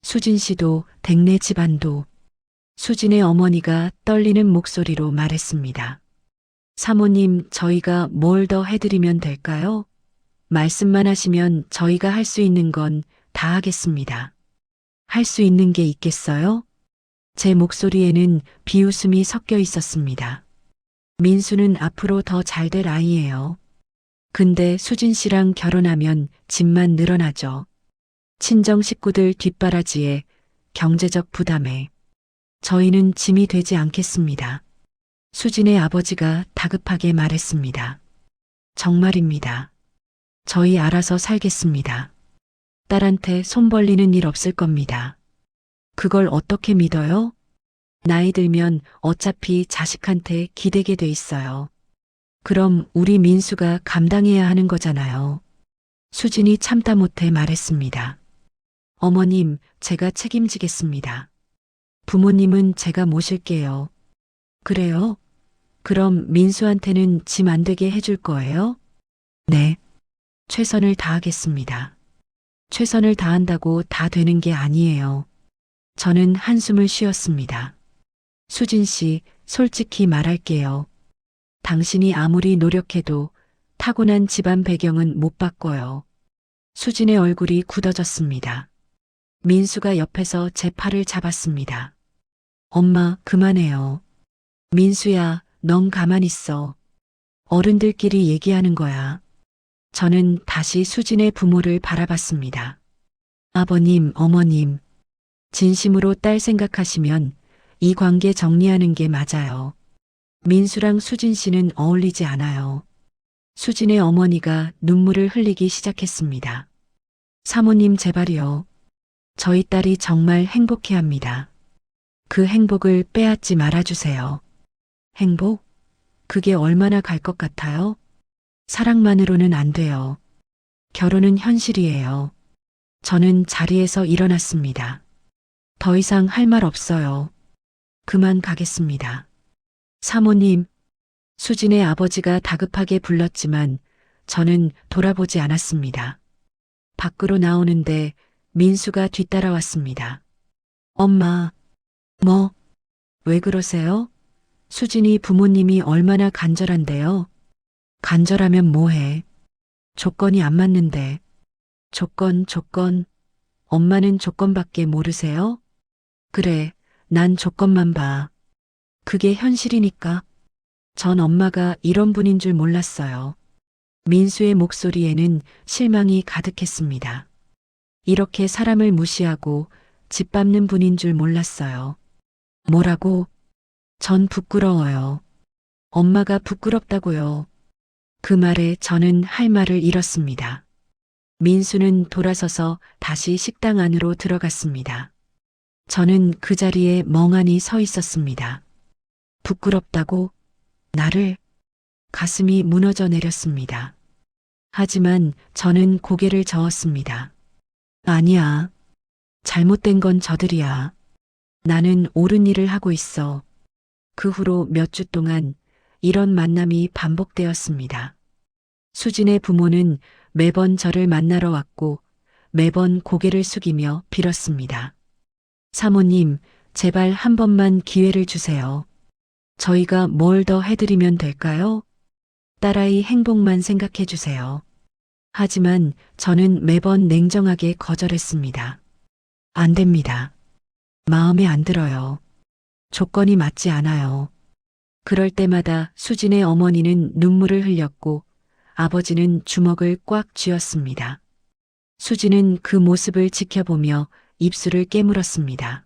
수진 씨도 댁내 집안도. 수진의 어머니가 떨리는 목소리로 말했습니다. 사모님, 저희가 뭘 더 해드리면 될까요? 말씀만 하시면 저희가 할 수 있는 건 다 하겠습니다. 할 수 있는 게 있겠어요? 제 목소리에는 비웃음이 섞여 있었습니다. 민수는 앞으로 더 잘 될 아이예요. 근데 수진 씨랑 결혼하면 집만 늘어나죠. 친정 식구들 뒷바라지에 경제적 부담에 저희는 짐이 되지 않겠습니다. 수진의 아버지가 다급하게 말했습니다. 정말입니다. 저희 알아서 살겠습니다. 딸한테 손 벌리는 일 없을 겁니다. 그걸 어떻게 믿어요? 나이 들면 어차피 자식한테 기대게 돼 있어요. 그럼 우리 민수가 감당해야 하는 거잖아요. 수진이 참다 못해 말했습니다. 어머님, 제가 책임지겠습니다. 부모님은 제가 모실게요. 그래요? 그럼 민수한테는 짐 안 되게 해줄 거예요? 네. 최선을 다하겠습니다. 최선을 다한다고 다 되는 게 아니에요. 저는 한숨을 쉬었습니다. 수진 씨, 솔직히 말할게요. 당신이 아무리 노력해도 타고난 집안 배경은 못 바꿔요. 수진의 얼굴이 굳어졌습니다. 민수가 옆에서 제 팔을 잡았습니다. 엄마, 그만해요. 민수야, 넌 가만 있어. 어른들끼리 얘기하는 거야. 저는 다시 수진의 부모를 바라봤습니다. 아버님, 어머님, 진심으로 딸 생각하시면 이 관계 정리하는 게 맞아요. 민수랑 수진 씨는 어울리지 않아요. 수진의 어머니가 눈물을 흘리기 시작했습니다. 사모님 제발이요. 저희 딸이 정말 행복해 합니다. 그 행복을 빼앗지 말아주세요. 행복? 그게 얼마나 갈 것 같아요? 사랑만으로는 안 돼요. 결혼은 현실이에요. 저는 자리에서 일어났습니다. 더 이상 할 말 없어요. 그만 가겠습니다. 사모님, 수진의 아버지가 다급하게 불렀지만 저는 돌아보지 않았습니다. 밖으로 나오는데 민수가 뒤따라왔습니다. 엄마, 뭐, 왜 그러세요? 수진이 부모님이 얼마나 간절한데요? 간절하면 뭐해? 조건이 안 맞는데. 조건. 엄마는 조건밖에 모르세요? 그래, 난 조건만 봐. 그게 현실이니까. 전 엄마가 이런 분인 줄 몰랐어요. 민수의 목소리에는 실망이 가득했습니다. 이렇게 사람을 무시하고 짓밟는 분인 줄 몰랐어요. 뭐라고? 전 부끄러워요. 엄마가 부끄럽다고요. 그 말에 저는 할 말을 잃었습니다. 민수는 돌아서서 다시 식당 안으로 들어갔습니다. 저는 그 자리에 멍하니 서 있었습니다. 부끄럽다고? 나를? 가슴이 무너져 내렸습니다. 하지만 저는 고개를 저었습니다. 아니야. 잘못된 건 저들이야. 나는 옳은 일을 하고 있어. 그 후로 몇 주 동안 이런 만남이 반복되었습니다. 수진의 부모는 매번 저를 만나러 왔고 매번 고개를 숙이며 빌었습니다. 사모님, 제발 한 번만 기회를 주세요. 저희가 뭘 더 해드리면 될까요? 딸아이 행복만 생각해 주세요. 하지만 저는 매번 냉정하게 거절했습니다. 안 됩니다. 마음에 안 들어요. 조건이 맞지 않아요. 그럴 때마다 수진의 어머니는 눈물을 흘렸고 아버지는 주먹을 꽉 쥐었습니다. 수진은 그 모습을 지켜보며 입술을 깨물었습니다.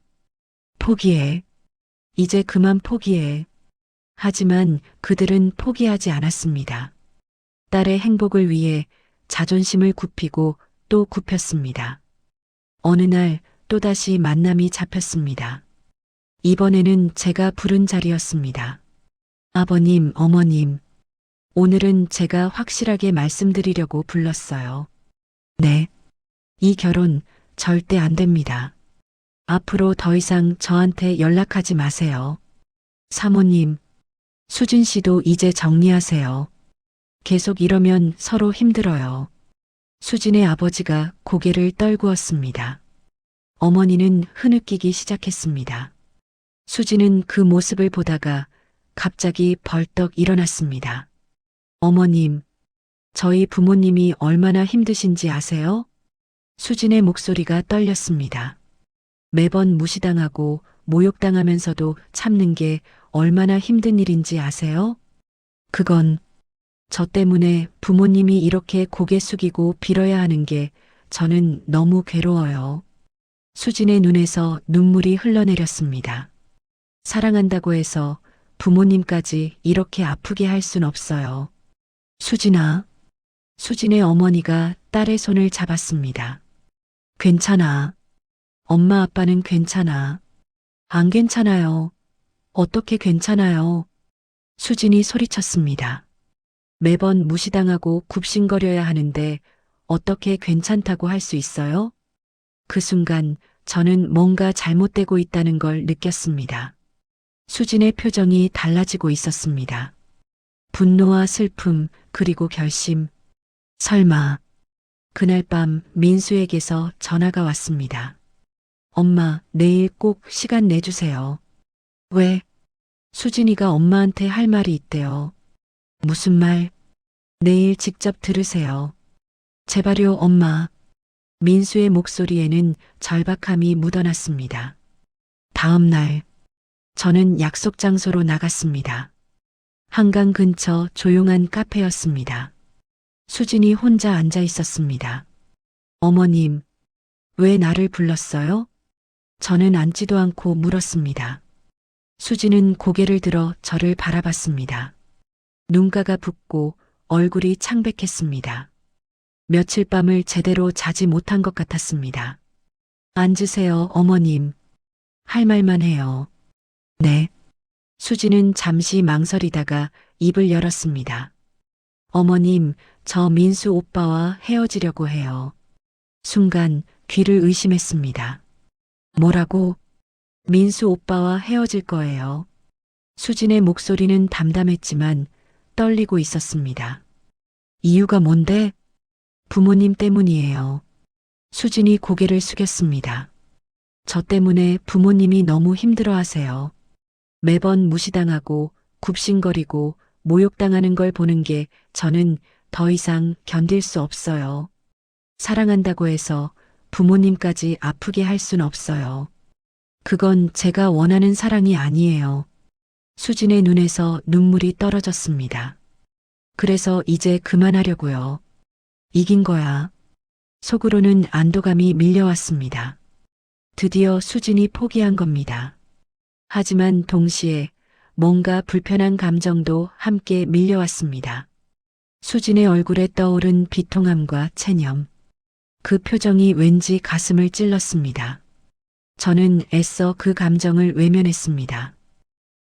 포기해. 이제 그만 포기해. 하지만 그들은 포기하지 않았습니다. 딸의 행복을 위해 자존심을 굽히고 또 굽혔습니다. 어느 날 또다시 만남이 잡혔습니다. 이번에는 제가 부른 자리였습니다. 아버님, 어머님, 오늘은 제가 확실하게 말씀드리려고 불렀어요. 네, 이 결혼 절대 안 됩니다. 앞으로 더 이상 저한테 연락하지 마세요. 사모님, 수진 씨도 이제 정리하세요. 계속 이러면 서로 힘들어요. 수진의 아버지가 고개를 떨구었습니다. 어머니는 흐느끼기 시작했습니다. 수진은 그 모습을 보다가 갑자기 벌떡 일어났습니다. 어머님, 저희 부모님이 얼마나 힘드신지 아세요? 수진의 목소리가 떨렸습니다. 매번 무시당하고 모욕당하면서도 참는 게 얼마나 힘든 일인지 아세요? 그건 저 때문에 부모님이 이렇게 고개 숙이고 빌어야 하는 게 저는 너무 괴로워요. 수진의 눈에서 눈물이 흘러내렸습니다. 사랑한다고 해서 부모님까지 이렇게 아프게 할 순 없어요. 수진아. 수진의 어머니가 딸의 손을 잡았습니다. 괜찮아. 엄마 아빠는 괜찮아. 안 괜찮아요. 어떻게 괜찮아요? 수진이 소리쳤습니다. 매번 무시당하고 굽신거려야 하는데 어떻게 괜찮다고 할 수 있어요? 그 순간 저는 뭔가 잘못되고 있다는 걸 느꼈습니다. 수진의 표정이 달라지고 있었습니다. 분노와 슬픔, 그리고 결심. 설마. 그날 밤 민수에게서 전화가 왔습니다. 엄마, 내일 꼭 시간 내주세요. 왜? 수진이가 엄마한테 할 말이 있대요. 무슨 말? 내일 직접 들으세요. 제발요, 엄마. 민수의 목소리에는 절박함이 묻어났습니다. 다음 날, 저는 약속 장소로 나갔습니다. 한강 근처 조용한 카페였습니다. 수진이 혼자 앉아 있었습니다. 어머님, 왜 나를 불렀어요? 저는 앉지도 않고 물었습니다. 수진은 고개를 들어 저를 바라봤습니다. 눈가가 붓고 얼굴이 창백했습니다. 며칠 밤을 제대로 자지 못한 것 같았습니다. 앉으세요, 어머님. 할 말만 해요. 네. 수지는 잠시 망설이다가 입을 열었습니다. 어머님, 저 민수 오빠와 헤어지려고 해요. 순간 귀를 의심했습니다. 뭐라고? 민수 오빠와 헤어질 거예요. 수진의 목소리는 담담했지만 떨리고 있었습니다. 이유가 뭔데? 부모님 때문이에요. 수진이 고개를 숙였습니다. 저 때문에 부모님이 너무 힘들어하세요. 매번 무시당하고 굽신거리고 모욕당하는 걸 보는 게 저는 더 이상 견딜 수 없어요. 사랑한다고 해서 부모님까지 아프게 할 순 없어요. 그건 제가 원하는 사랑이 아니에요. 수진의 눈에서 눈물이 떨어졌습니다. 그래서 이제 그만하려고요. 이긴 거야. 속으로는 안도감이 밀려왔습니다. 드디어 수진이 포기한 겁니다. 하지만 동시에 뭔가 불편한 감정도 함께 밀려왔습니다. 수진의 얼굴에 떠오른 비통함과 체념. 그 표정이 왠지 가슴을 찔렀습니다. 저는 애써 그 감정을 외면했습니다.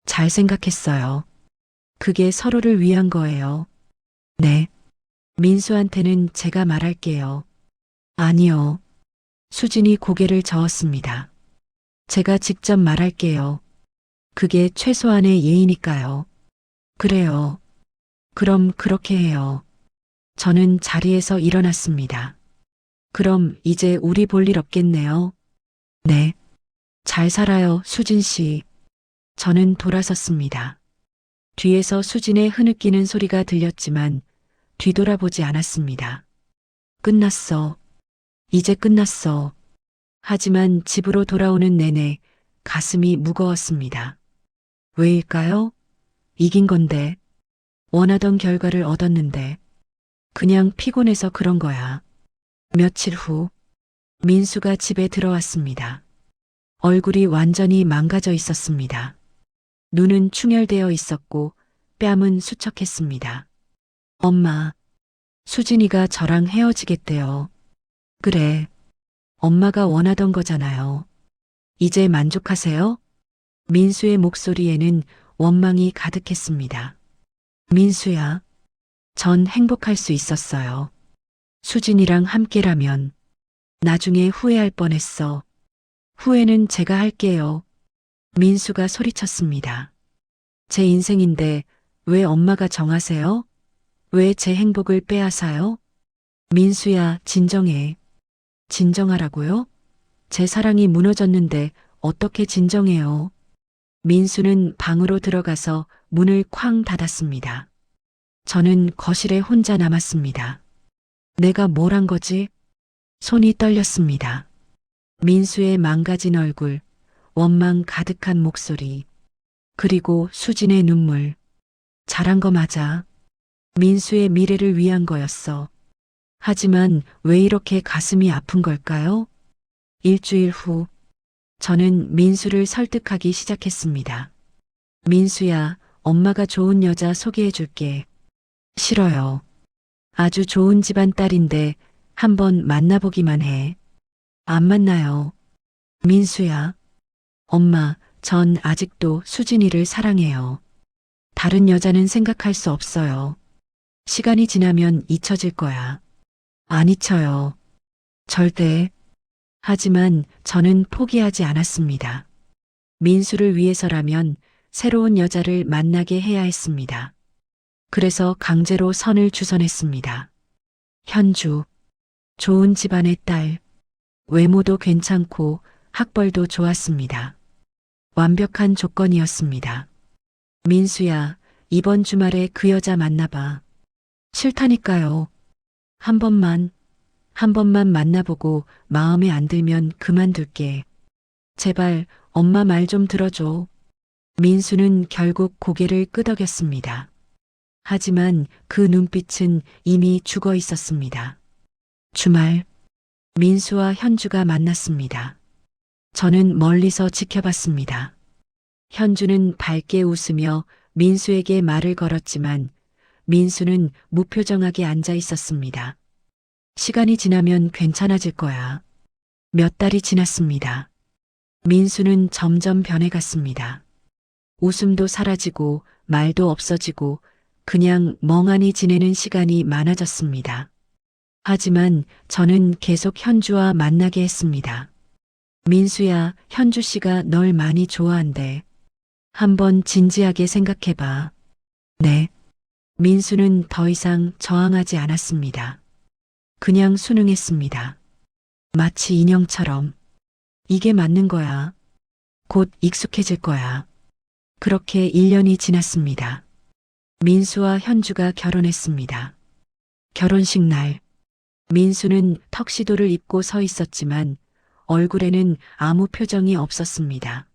잘 생각했어요. 그게 서로를 위한 거예요. 네. 민수한테는 제가 말할게요. 아니요. 수진이 고개를 저었습니다. 제가 직접 말할게요. 그게 최소한의 예의니까요. 그래요. 그럼 그렇게 해요. 저는 자리에서 일어났습니다. 그럼 이제 우리 볼 일 없겠네요. 네. 잘 살아요, 수진 씨. 저는 돌아섰습니다. 뒤에서 수진의 흐느끼는 소리가 들렸지만 뒤돌아보지 않았습니다. 끝났어. 이제 끝났어. 하지만 집으로 돌아오는 내내 가슴이 무거웠습니다. 왜일까요? 이긴 건데. 원하던 결과를 얻었는데. 그냥 피곤해서 그런 거야. 며칠 후, 민수가 집에 들어왔습니다. 얼굴이 완전히 망가져 있었습니다. 눈은 충혈되어 있었고 뺨은 수척했습니다. 엄마, 수진이가 저랑 헤어지겠대요. 그래, 엄마가 원하던 거잖아요. 이제 만족하세요? 민수의 목소리에는 원망이 가득했습니다. 민수야, 전 행복할 수 있었어요. 수진이랑 함께라면 나중에 후회할 뻔했어. 후회는 제가 할게요. 민수가 소리쳤습니다. 제 인생인데 왜 엄마가 정하세요? 왜 제 행복을 빼앗아요? 민수야, 진정해. 진정하라고요? 제 사랑이 무너졌는데 어떻게 진정해요? 민수는 방으로 들어가서 문을 쾅 닫았습니다. 저는 거실에 혼자 남았습니다. 내가 뭘 한 거지? 손이 떨렸습니다. 민수의 망가진 얼굴, 원망 가득한 목소리, 그리고 수진의 눈물. 잘한 거 맞아. 민수의 미래를 위한 거였어. 하지만 왜 이렇게 가슴이 아픈 걸까요? 일주일 후, 저는 민수를 설득하기 시작했습니다. 민수야, 엄마가 좋은 여자 소개해 줄게. 싫어요. 아주 좋은 집안 딸인데 한번 만나보기만 해. 안 만나요. 민수야. 엄마, 전 아직도 수진이를 사랑해요. 다른 여자는 생각할 수 없어요. 시간이 지나면 잊혀질 거야. 안 잊혀요. 절대. 하지만 저는 포기하지 않았습니다. 민수를 위해서라면 새로운 여자를 만나게 해야 했습니다. 그래서 강제로 선을 주선했습니다. 현주. 좋은 집안의 딸. 외모도 괜찮고 학벌도 좋았습니다. 완벽한 조건이었습니다. 민수야, 이번 주말에 그 여자 만나봐. 싫다니까요. 한 번만 만나보고 마음에 안 들면 그만둘게. 제발 엄마 말 좀 들어줘. 민수는 결국 고개를 끄덕였습니다. 하지만 그 눈빛은 이미 죽어 있었습니다. 주말, 민수와 현주가 만났습니다. 저는 멀리서 지켜봤습니다. 현주는 밝게 웃으며 민수에게 말을 걸었지만 민수는 무표정하게 앉아 있었습니다. 시간이 지나면 괜찮아질 거야. 몇 달이 지났습니다. 민수는 점점 변해갔습니다. 웃음도 사라지고 말도 없어지고 그냥 멍하니 지내는 시간이 많아졌습니다. 하지만 저는 계속 현주와 만나게 했습니다. 민수야, 현주 씨가 널 많이 좋아한대. 한번 진지하게 생각해봐. 네. 민수는 더 이상 저항하지 않았습니다. 그냥 순응했습니다. 마치 인형처럼. 이게 맞는 거야. 곧 익숙해질 거야. 그렇게 1년이 지났습니다. 민수와 현주가 결혼했습니다. 결혼식 날, 민수는 턱시도를 입고 서 있었지만 얼굴에는 아무 표정이 없었습니다.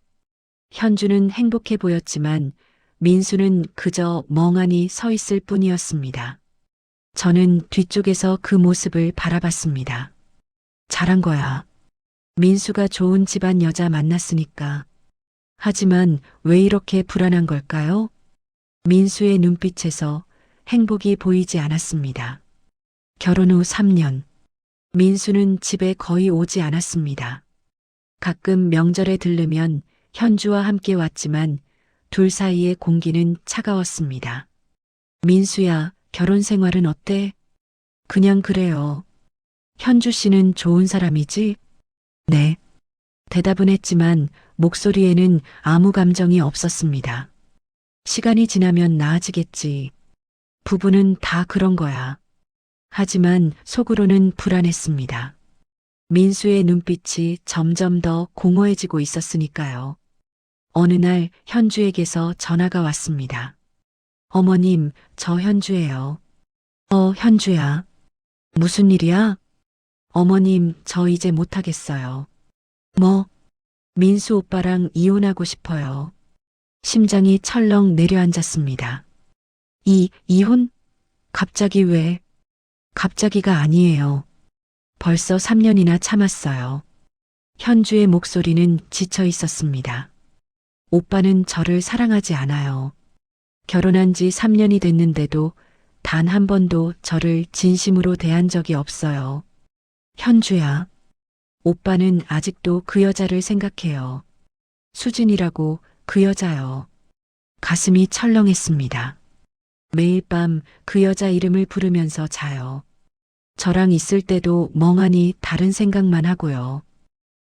현주는 행복해 보였지만 민수는 그저 멍하니 서 있을 뿐이었습니다. 저는 뒤쪽에서 그 모습을 바라봤습니다. 잘한 거야. 민수가 좋은 집안 여자 만났으니까. 하지만 왜 이렇게 불안한 걸까요? 민수의 눈빛에서 행복이 보이지 않았습니다. 결혼 후 3년. 민수는 집에 거의 오지 않았습니다. 가끔 명절에 들르면 현주와 함께 왔지만 둘 사이의 공기는 차가웠습니다. 민수야, 결혼 생활은 어때? 그냥 그래요. 현주 씨는 좋은 사람이지? 네. 대답은 했지만 목소리에는 아무 감정이 없었습니다. 시간이 지나면 나아지겠지. 부부는 다 그런 거야. 하지만 속으로는 불안했습니다. 민수의 눈빛이 점점 더 공허해지고 있었으니까요. 어느 날 현주에게서 전화가 왔습니다. 어머님, 저 현주예요. 현주야. 무슨 일이야? 어머님, 저 이제 못하겠어요. 뭐? 민수 오빠랑 이혼하고 싶어요. 심장이 철렁 내려앉았습니다. 이혼? 갑자기 왜? 갑자기가 아니에요. 벌써 3년이나 참았어요. 현주의 목소리는 지쳐 있었습니다. 오빠는 저를 사랑하지 않아요. 결혼한 지 3년이 됐는데도 단 한 번도 저를 진심으로 대한 적이 없어요. 현주야, 오빠는 아직도 그 여자를 생각해요. 수진이라고 그 여자요. 가슴이 철렁했습니다. 매일 밤 그 여자 이름을 부르면서 자요. 저랑 있을 때도 멍하니 다른 생각만 하고요.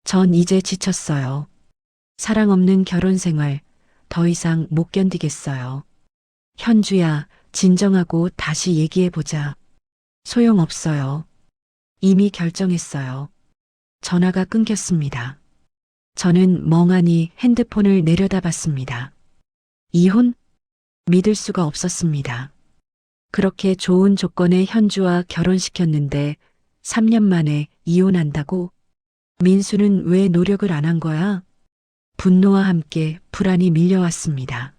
전 이제 지쳤어요. 사랑 없는 결혼 생활 더 이상 못 견디겠어요. 현주야, 진정하고 다시 얘기해보자. 소용없어요. 이미 결정했어요. 전화가 끊겼습니다. 저는 멍하니 핸드폰을 내려다봤습니다. 이혼? 믿을 수가 없었습니다. 그렇게 좋은 조건의 현주와 결혼시켰는데 3년 만에 이혼한다고? 민수는 왜 노력을 안 한 거야? 분노와 함께 불안이 밀려왔습니다.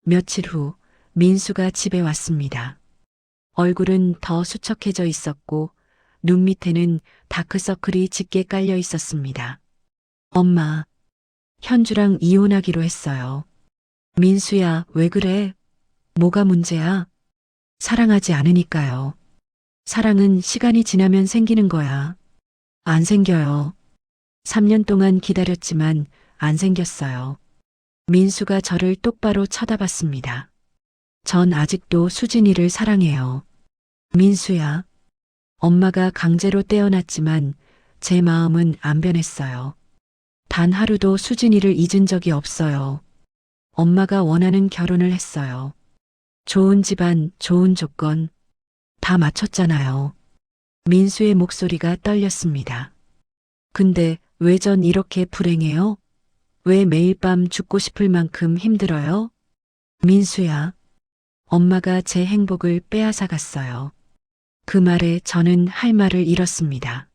며칠 후 민수가 집에 왔습니다. 얼굴은 더 수척해져 있었고 눈 밑에는 다크서클이 짙게 깔려 있었습니다. 엄마, 현주랑 이혼하기로 했어요. 민수야, 왜 그래? 뭐가 문제야? 사랑하지 않으니까요. 사랑은 시간이 지나면 생기는 거야. 안 생겨요. 3년 동안 기다렸지만 안 생겼어요. 민수가 저를 똑바로 쳐다봤습니다. 전 아직도 수진이를 사랑해요. 민수야, 엄마가 강제로 떼어놨지만 제 마음은 안 변했어요. 단 하루도 수진이를 잊은 적이 없어요. 엄마가 원하는 결혼을 했어요. 좋은 집안, 좋은 조건 다 맞췄잖아요. 민수의 목소리가 떨렸습니다. 근데 왜 전 이렇게 불행해요? 왜 매일 밤 죽고 싶을 만큼 힘들어요? 민수야, 엄마가 제 행복을 빼앗아 갔어요. 그 말에 저는 할 말을 잃었습니다.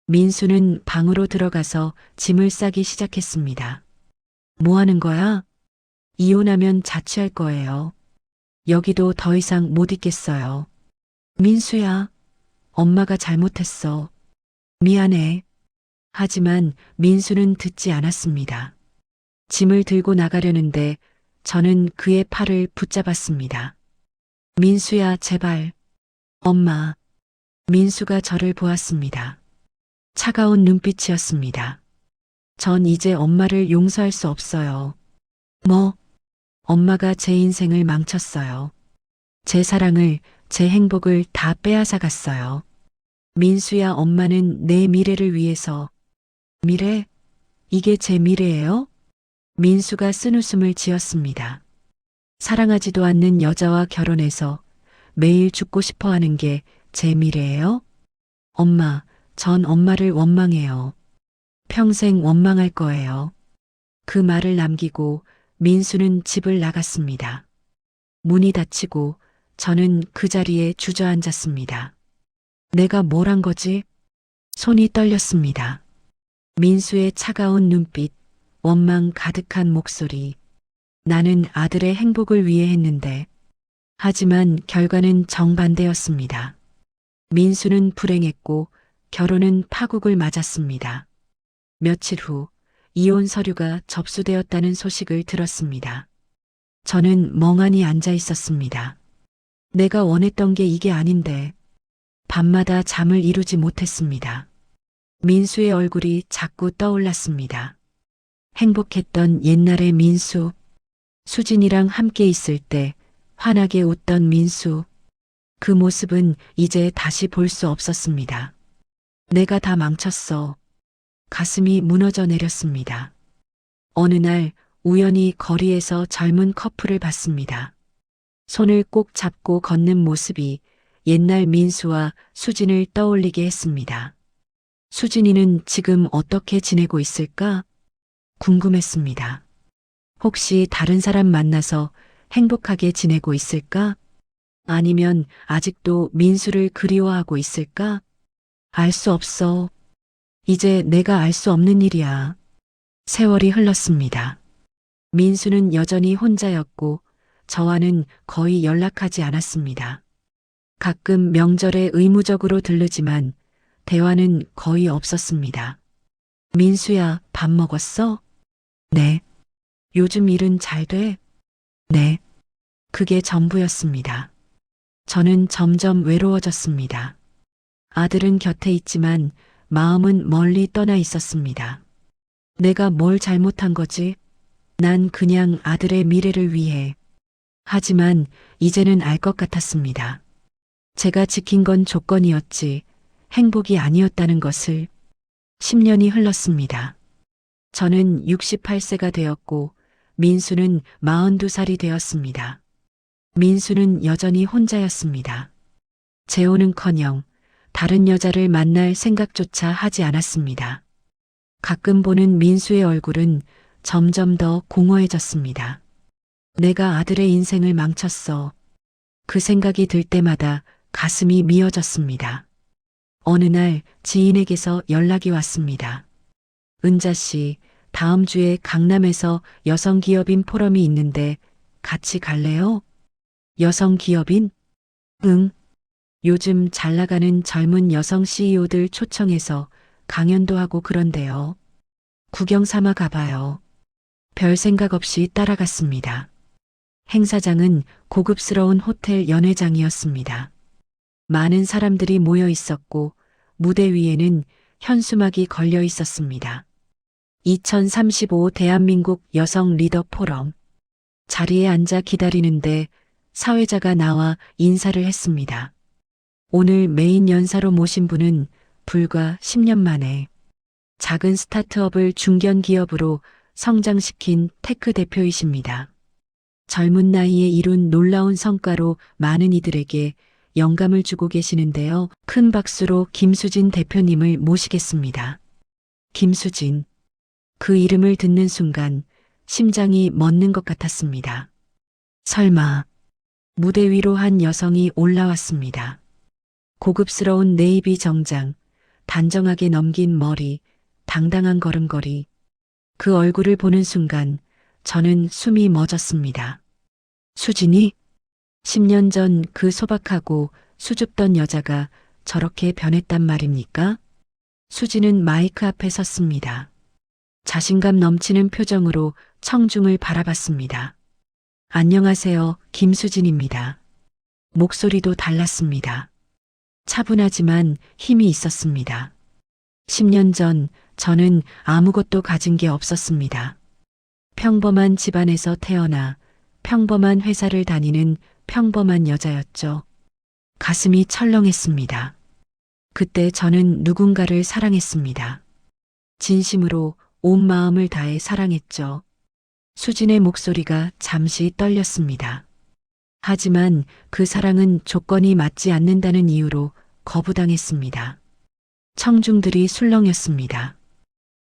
민수는 방으로 들어가서 짐을 싸기 시작했습니다. 뭐 하는 거야? 이혼하면 자취할 거예요. 여기도 더 이상 못 있겠어요. 민수야, 엄마가 잘못했어. 미안해. 하지만 민수는 듣지 않았습니다. 짐을 들고 나가려는데 저는 그의 팔을 붙잡았습니다. 민수야, 제발. 엄마. 민수가 저를 보았습니다. 차가운 눈빛이었습니다. 전 이제 엄마를 용서할 수 없어요. 뭐? 엄마가 제 인생을 망쳤어요. 제 사랑을, 제 행복을 다 빼앗아 갔어요. 민수야, 엄마는 내 미래를 위해서. 미래? 이게 제 미래예요? 민수가 쓴웃음을 지었습니다. 사랑하지도 않는 여자와 결혼해서 매일 죽고 싶어 하는 게 제 미래예요? 엄마, 전 엄마를 원망해요. 평생 원망할 거예요. 그 말을 남기고 민수는 집을 나갔습니다. 문이 닫히고 저는 그 자리에 주저앉았습니다. 내가 뭘 한 거지? 손이 떨렸습니다. 민수의 차가운 눈빛, 원망 가득한 목소리. 나는 아들의 행복을 위해 했는데, 하지만 결과는 정반대였습니다. 민수는 불행했고 결혼은 파국을 맞았습니다. 며칠 후 이혼 서류가 접수되었다는 소식을 들었습니다. 저는 멍하니 앉아 있었습니다. 내가 원했던 게 이게 아닌데 밤마다 잠을 이루지 못했습니다. 민수의 얼굴이 자꾸 떠올랐습니다. 행복했던 옛날의 민수, 수진이랑 함께 있을 때 환하게 웃던 민수. 그 모습은 이제 다시 볼 수 없었습니다. 내가 다 망쳤어. 가슴이 무너져 내렸습니다. 어느 날 우연히 거리에서 젊은 커플을 봤습니다. 손을 꼭 잡고 걷는 모습이 옛날 민수와 수진을 떠올리게 했습니다. 수진이는 지금 어떻게 지내고 있을까? 궁금했습니다. 혹시 다른 사람 만나서 행복하게 지내고 있을까? 아니면 아직도 민수를 그리워하고 있을까? 알 수 없어. 이제 내가 알 수 없는 일이야. 세월이 흘렀습니다. 민수는 여전히 혼자였고 저와는 거의 연락하지 않았습니다. 가끔 명절에 의무적으로 들르지만 대화는 거의 없었습니다. 민수야, 밥 먹었어? 네. 요즘 일은 잘 돼? 네. 그게 전부였습니다. 저는 점점 외로워졌습니다. 아들은 곁에 있지만 마음은 멀리 떠나 있었습니다. 내가 뭘 잘못한 거지? 난 그냥 아들의 미래를 위해. 하지만 이제는 알 것 같았습니다. 제가 지킨 건 조건이었지 행복이 아니었다는 것을. 10년이 흘렀습니다. 저는 68세가 되었고 민수는 42살이 되었습니다. 민수는 여전히 혼자였습니다. 재혼은커녕 다른 여자를 만날 생각조차 하지 않았습니다. 가끔 보는 민수의 얼굴은 점점 더 공허해졌습니다. 내가 아들의 인생을 망쳤어. 그 생각이 들 때마다 가슴이 미어졌습니다. 어느 날 지인에게서 연락이 왔습니다. 은자 씨, 다음 주에 강남에서 여성기업인 포럼이 있는데 같이 갈래요? 여성기업인? 응. 요즘 잘 나가는 젊은 여성 CEO들 초청해서 강연도 하고 그런데요. 구경 삼아 가봐요. 별 생각 없이 따라갔습니다. 행사장은 고급스러운 호텔 연회장이었습니다. 많은 사람들이 모여 있었고 무대 위에는 현수막이 걸려 있었습니다. 2035 대한민국 여성 리더 포럼. 자리에 앉아 기다리는데 사회자가 나와 인사를 했습니다. 오늘 메인 연사로 모신 분은 불과 10년 만에 작은 스타트업을 중견 기업으로 성장시킨 테크 대표이십니다. 젊은 나이에 이룬 놀라운 성과로 많은 이들에게 영감을 주고 계시는데요. 큰 박수로 김수진 대표님을 모시겠습니다. 김수진. 그 이름을 듣는 순간 심장이 멎는 것 같았습니다. 설마. 무대 위로 한 여성이 올라왔습니다. 고급스러운 네이비 정장, 단정하게 넘긴 머리, 당당한 걸음걸이. 그 얼굴을 보는 순간 저는 숨이 멎었습니다. 수진이? 10년 전 그 소박하고 수줍던 여자가 저렇게 변했단 말입니까? 수진은 마이크 앞에 섰습니다. 자신감 넘치는 표정으로 청중을 바라봤습니다. 안녕하세요, 김수진입니다. 목소리도 달랐습니다. 차분하지만 힘이 있었습니다. 10년 전 저는 아무것도 가진 게 없었습니다. 평범한 집안에서 태어나 평범한 회사를 다니는 평범한 여자였죠. 가슴이 철렁했습니다. 그때 저는 누군가를 사랑했습니다. 진심으로 온 마음을 다해 사랑했죠. 수진의 목소리가 잠시 떨렸습니다. 하지만 그 사랑은 조건이 맞지 않는다는 이유로 거부당했습니다. 청중들이 술렁였습니다.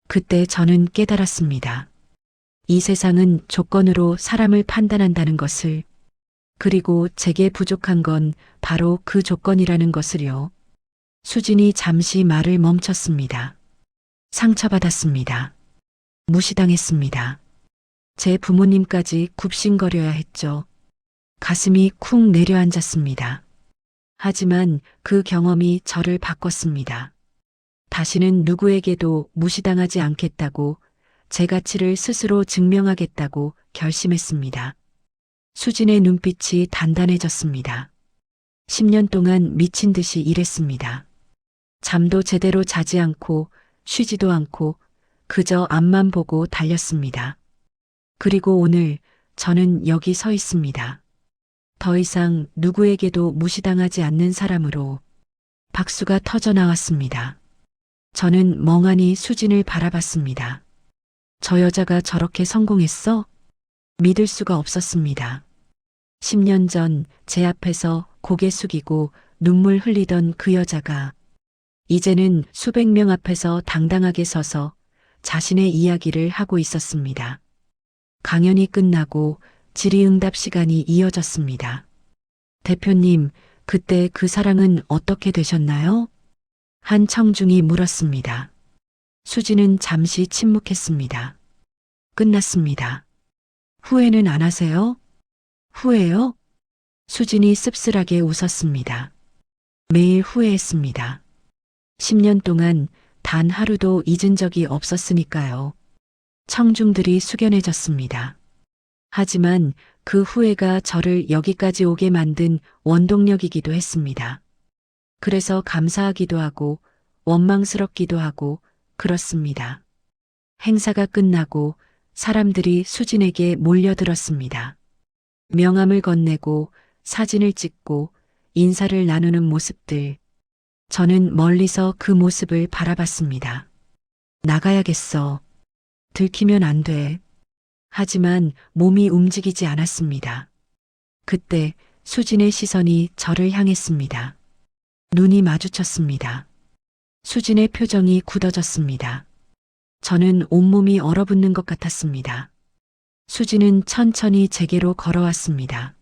그때 저는 깨달았습니다. 이 세상은 조건으로 사람을 판단한다는 것을, 그리고 제게 부족한 건 바로 그 조건이라는 것을요. 수진이 잠시 말을 멈췄습니다. 상처받았습니다. 무시당했습니다. 제 부모님까지 굽신거려야 했죠. 가슴이 쿵 내려앉았습니다. 하지만 그 경험이 저를 바꿨습니다. 다시는 누구에게도 무시당하지 않겠다고, 제 가치를 스스로 증명하겠다고 결심했습니다. 수진의 눈빛이 단단해졌습니다. 10년 동안 미친 듯이 일했습니다. 잠도 제대로 자지 않고 쉬지도 않고 그저 앞만 보고 달렸습니다. 그리고 오늘 저는 여기 서 있습니다. 더 이상 누구에게도 무시당하지 않는 사람으로. 박수가 터져 나왔습니다. 저는 멍하니 수진을 바라봤습니다. 저 여자가 저렇게 성공했어? 믿을 수가 없었습니다. 10년 전 제 앞에서 고개 숙이고 눈물 흘리던 그 여자가 이제는 수백 명 앞에서 당당하게 서서 자신의 이야기를 하고 있었습니다. 강연이 끝나고 질의응답 시간이 이어졌습니다. 대표님, 그때 그 사랑은 어떻게 되셨나요? 한 청중이 물었습니다. 수진은 잠시 침묵했습니다. 끝났습니다. 후회는 안 하세요? 후회요? 수진이 씁쓸하게 웃었습니다. 매일 후회했습니다. 10년 동안 단 하루도 잊은 적이 없었으니까요. 청중들이 숙연해졌습니다. 하지만 그 후회가 저를 여기까지 오게 만든 원동력이기도 했습니다. 그래서 감사하기도 하고 원망스럽기도 하고 그렇습니다. 행사가 끝나고 사람들이 수진에게 몰려들었습니다. 명함을 건네고 사진을 찍고 인사를 나누는 모습들. 저는 멀리서 그 모습을 바라봤습니다. 나가야겠어. 들키면 안 돼. 하지만 몸이 움직이지 않았습니다. 그때 수진의 시선이 저를 향했습니다. 눈이 마주쳤습니다. 수진의 표정이 굳어졌습니다. 저는 온몸이 얼어붙는 것 같았습니다. 수진은 천천히 제게로 걸어왔습니다.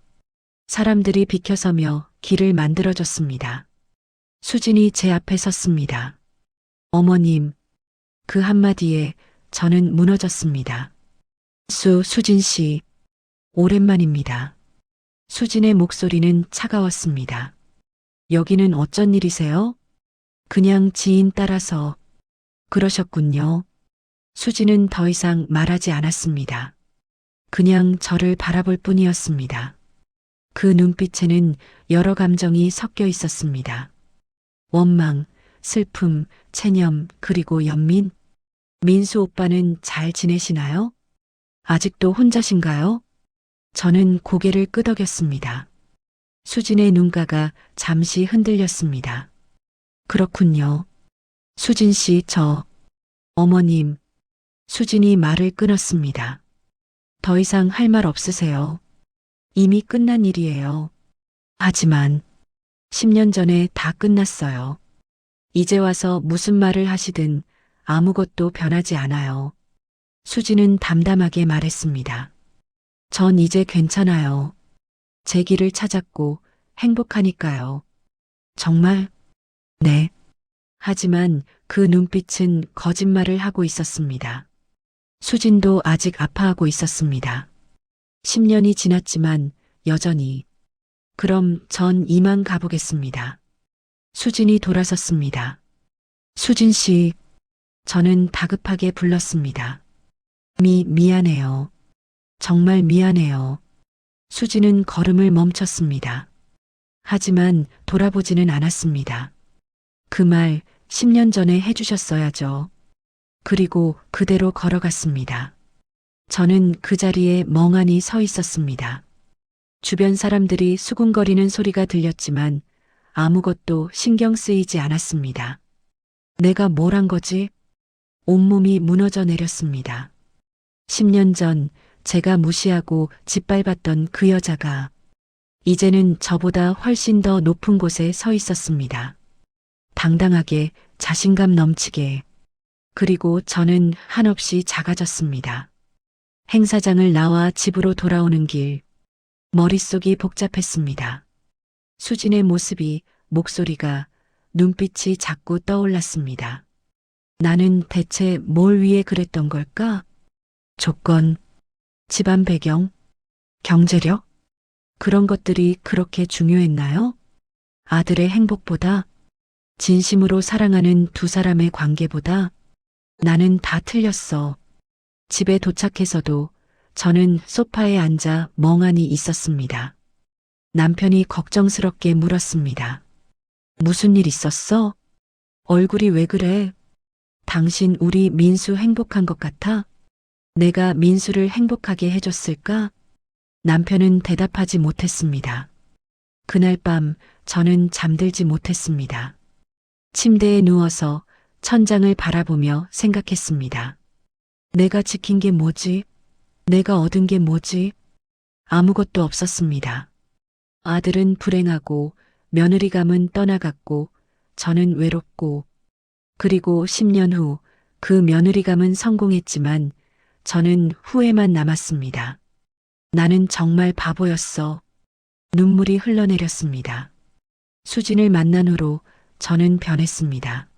사람들이 비켜서며 길을 만들어줬습니다. 수진이 제 앞에 섰습니다. 어머님, 그 한마디에 저는 무너졌습니다. 수진 씨, 오랜만입니다. 수진의 목소리는 차가웠습니다. 여기는 어쩐 일이세요? 그냥 지인 따라서. 그러셨군요. 수진은 더 이상 말하지 않았습니다. 그냥 저를 바라볼 뿐이었습니다. 그 눈빛에는 여러 감정이 섞여 있었습니다. 원망, 슬픔, 체념, 그리고 연민. 민수 오빠는 잘 지내시나요? 아직도 혼자신가요? 저는 고개를 끄덕였습니다. 수진의 눈가가 잠시 흔들렸습니다. 그렇군요. 수진 씨, 어머님. 수진이 말을 끊었습니다. 더 이상 할 말 없으세요? 이미 끝난 일이에요. 하지만 10년 전에 다 끝났어요. 이제 와서 무슨 말을 하시든 아무것도 변하지 않아요. 수진은 담담하게 말했습니다. 전 이제 괜찮아요. 제 길을 찾았고 행복하니까요. 정말? 네. 하지만 그 눈빛은 거짓말을 하고 있었습니다. 수진도 아직 아파하고 있었습니다. 10년이 지났지만 여전히. 그럼 전 이만 가보겠습니다. 수진이 돌아섰습니다. 수진 씨, 저는 다급하게 불렀습니다. 미안해요. 정말 미안해요. 수진은 걸음을 멈췄습니다. 하지만 돌아보지는 않았습니다. 그 말 10년 전에 해주셨어야죠. 그리고 그대로 걸어갔습니다. 저는 그 자리에 멍하니 서 있었습니다. 주변 사람들이 수군거리는 소리가 들렸지만 아무것도 신경 쓰이지 않았습니다. 내가 뭘 한 거지? 온몸이 무너져 내렸습니다. 10년 전 제가 무시하고 짓밟았던 그 여자가 이제는 저보다 훨씬 더 높은 곳에 서 있었습니다. 당당하게, 자신감 넘치게. 그리고 저는 한없이 작아졌습니다. 행사장을 나와 집으로 돌아오는 길, 머릿속이 복잡했습니다. 수진의 모습이, 목소리가, 눈빛이 자꾸 떠올랐습니다. 나는 대체 뭘 위해 그랬던 걸까? 조건, 집안 배경, 경제력? 그런 것들이 그렇게 중요했나요? 아들의 행복보다, 진심으로 사랑하는 두 사람의 관계보다 나는 다 틀렸어. 집에 도착해서도 저는 소파에 앉아 멍하니 있었습니다. 남편이 걱정스럽게 물었습니다. 무슨 일 있었어? 얼굴이 왜 그래? 당신 우리 민수 행복한 것 같아? 내가 민수를 행복하게 해줬을까? 남편은 대답하지 못했습니다. 그날 밤 저는 잠들지 못했습니다. 침대에 누워서 천장을 바라보며 생각했습니다. 내가 지킨 게 뭐지? 내가 얻은 게 뭐지? 아무것도 없었습니다. 아들은 불행하고 며느리감은 떠나갔고 저는 외롭고 그리고 10년 후 그 며느리감은 성공했지만 저는 후회만 남았습니다. 나는 정말 바보였어. 눈물이 흘러내렸습니다. 수진을 만난 후로 저는 변했습니다.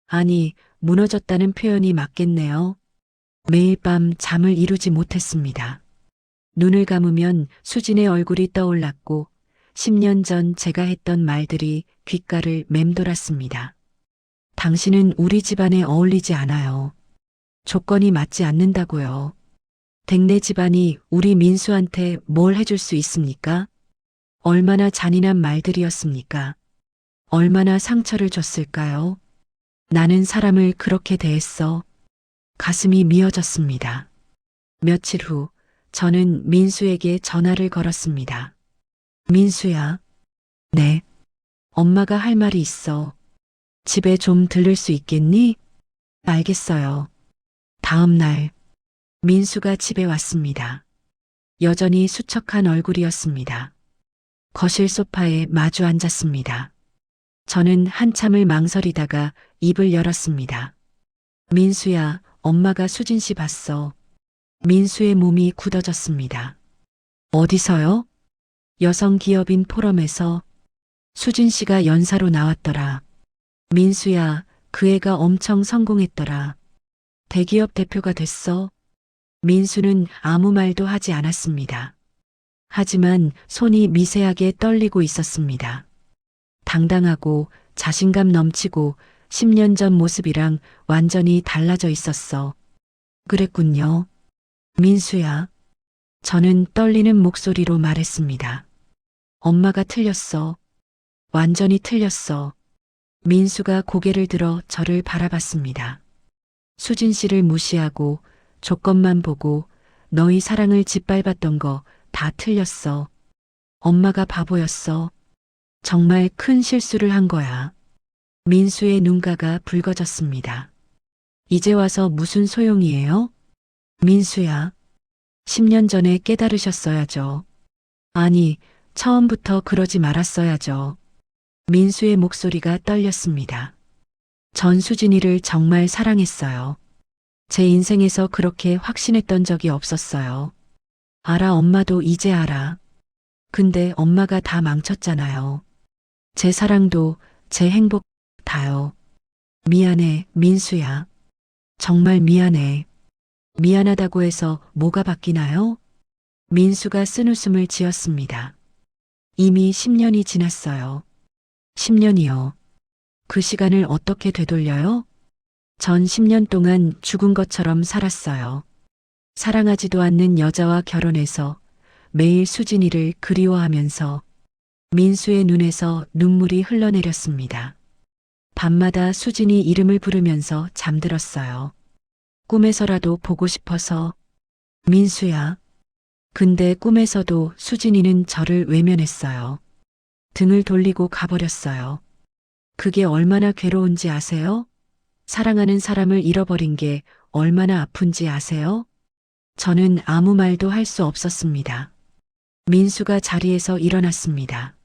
아니, 무너졌다는 표현이 맞겠네요. 매일 밤 잠을 이루지 못했습니다. 눈을 감으면 수진의 얼굴이 떠올랐고 10년 전 제가 했던 말들이 귓가를 맴돌았습니다. 당신은 우리 집안에 어울리지 않아요. 조건이 맞지 않는다고요. 댁내 집안이 우리 민수한테 뭘 해줄 수 있습니까? 얼마나 잔인한 말들이었습니까? 얼마나 상처를 줬을까요? 나는 사람을 그렇게 대했어. 가슴이 미어졌습니다. 며칠 후 저는 민수에게 전화를 걸었습니다. 민수야. 네. 엄마가 할 말이 있어. 집에 좀 들를 수 있겠니? 알겠어요. 다음 날 민수가 집에 왔습니다. 여전히 수척한 얼굴이었습니다. 거실 소파에 마주 앉았습니다. 저는 한참을 망설이다가 입을 열었습니다. 민수야, 엄마가 수진 씨 봤어. 민수의 몸이 굳어졌습니다. 어디서요? 여성 기업인 포럼에서. 수진 씨가 연사로 나왔더라. 민수야, 그 애가 엄청 성공했더라. 대기업 대표가 됐어. 민수는 아무 말도 하지 않았습니다. 하지만 손이 미세하게 떨리고 있었습니다. 당당하고 자신감 넘치고 10년 전 모습이랑 완전히 달라져 있었어. 그랬군요. 민수야. 저는 떨리는 목소리로 말했습니다. 엄마가 틀렸어. 완전히 틀렸어. 민수가 고개를 들어 저를 바라봤습니다. 수진 씨를 무시하고 조건만 보고 너희 사랑을 짓밟았던 거 다 틀렸어. 엄마가 바보였어. 정말 큰 실수를 한 거야. 민수의 눈가가 붉어졌습니다. 이제 와서 무슨 소용이에요? 민수야. 10년 전에 깨달으셨어야죠. 아니, 처음부터 그러지 말았어야죠. 민수의 목소리가 떨렸습니다. 전 수진이를 정말 사랑했어요. 제 인생에서 그렇게 확신했던 적이 없었어요. 알아, 엄마도 이제 알아. 근데 엄마가 다 망쳤잖아요. 제 사랑도, 제 행복 다요. 미안해, 민수야. 정말 미안해. 미안하다고 해서 뭐가 바뀌나요? 민수가 쓴웃음을 지었습니다. 이미 10년이 지났어요. 10년이요. 그 시간을 어떻게 되돌려요? 전 10년 동안 죽은 것처럼 살았어요. 사랑하지도 않는 여자와 결혼해서 매일 수진이를 그리워하면서 민수의 눈에서 눈물이 흘러내렸습니다. 밤마다 수진이 이름을 부르면서 잠들었어요. 꿈에서라도 보고 싶어서. 민수야. 근데 꿈에서도 수진이는 저를 외면했어요. 등을 돌리고 가버렸어요. 그게 얼마나 괴로운지 아세요? 사랑하는 사람을 잃어버린 게 얼마나 아픈지 아세요? 저는 아무 말도 할 수 없었습니다. 민수가 자리에서 일어났습니다.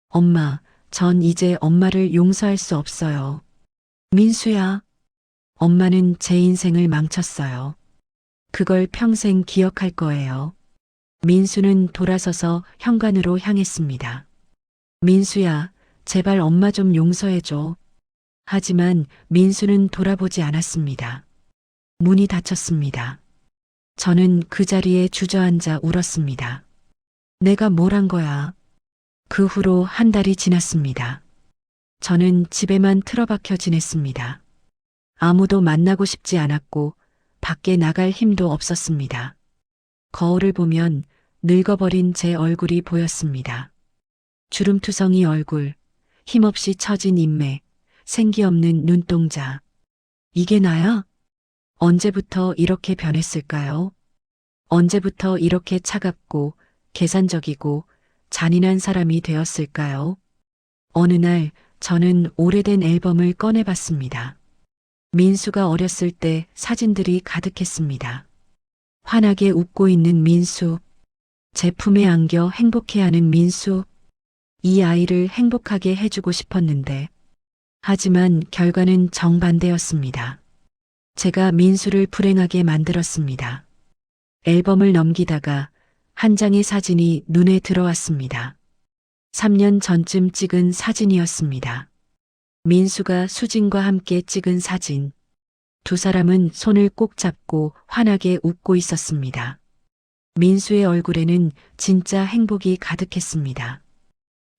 엄마, 전 이제 엄마를 용서할 수 없어요. 민수야. 엄마는 제 인생을 망쳤어요. 그걸 평생 기억할 거예요. 민수는 돌아서서 현관으로 향했습니다. 민수야, 제발 엄마 좀 용서해줘. 하지만 민수는 돌아보지 않았습니다. 문이 닫혔습니다. 저는 그 자리에 주저앉아 울었습니다. 내가 뭘 한 거야? 그 후로 한 달이 지났습니다. 저는 집에만 틀어박혀 지냈습니다. 아무도 만나고 싶지 않았고 밖에 나갈 힘도 없었습니다. 거울을 보면 늙어버린 제 얼굴이 보였습니다. 주름투성이 얼굴, 힘없이 처진 인맥, 생기 없는 눈동자. 이게 나야? 언제부터 이렇게 변했을까요? 언제부터 이렇게 차갑고 계산적이고 잔인한 사람이 되었을까요? 어느 날 저는 오래된 앨범을 꺼내봤습니다. 민수가 어렸을 때 사진들이 가득했습니다. 환하게 웃고 있는 민수, 제 품에 안겨 행복해하는 민수. 이 아이를 행복하게 해주고 싶었는데, 하지만 결과는 정반대였습니다. 제가 민수를 불행하게 만들었습니다. 앨범을 넘기다가 한 장의 사진이 눈에 들어왔습니다. 3년 전쯤 찍은 사진이었습니다. 민수가 수진과 함께 찍은 사진. 두 사람은 손을 꼭 잡고 환하게 웃고 있었습니다. 민수의 얼굴에는 진짜 행복이 가득했습니다.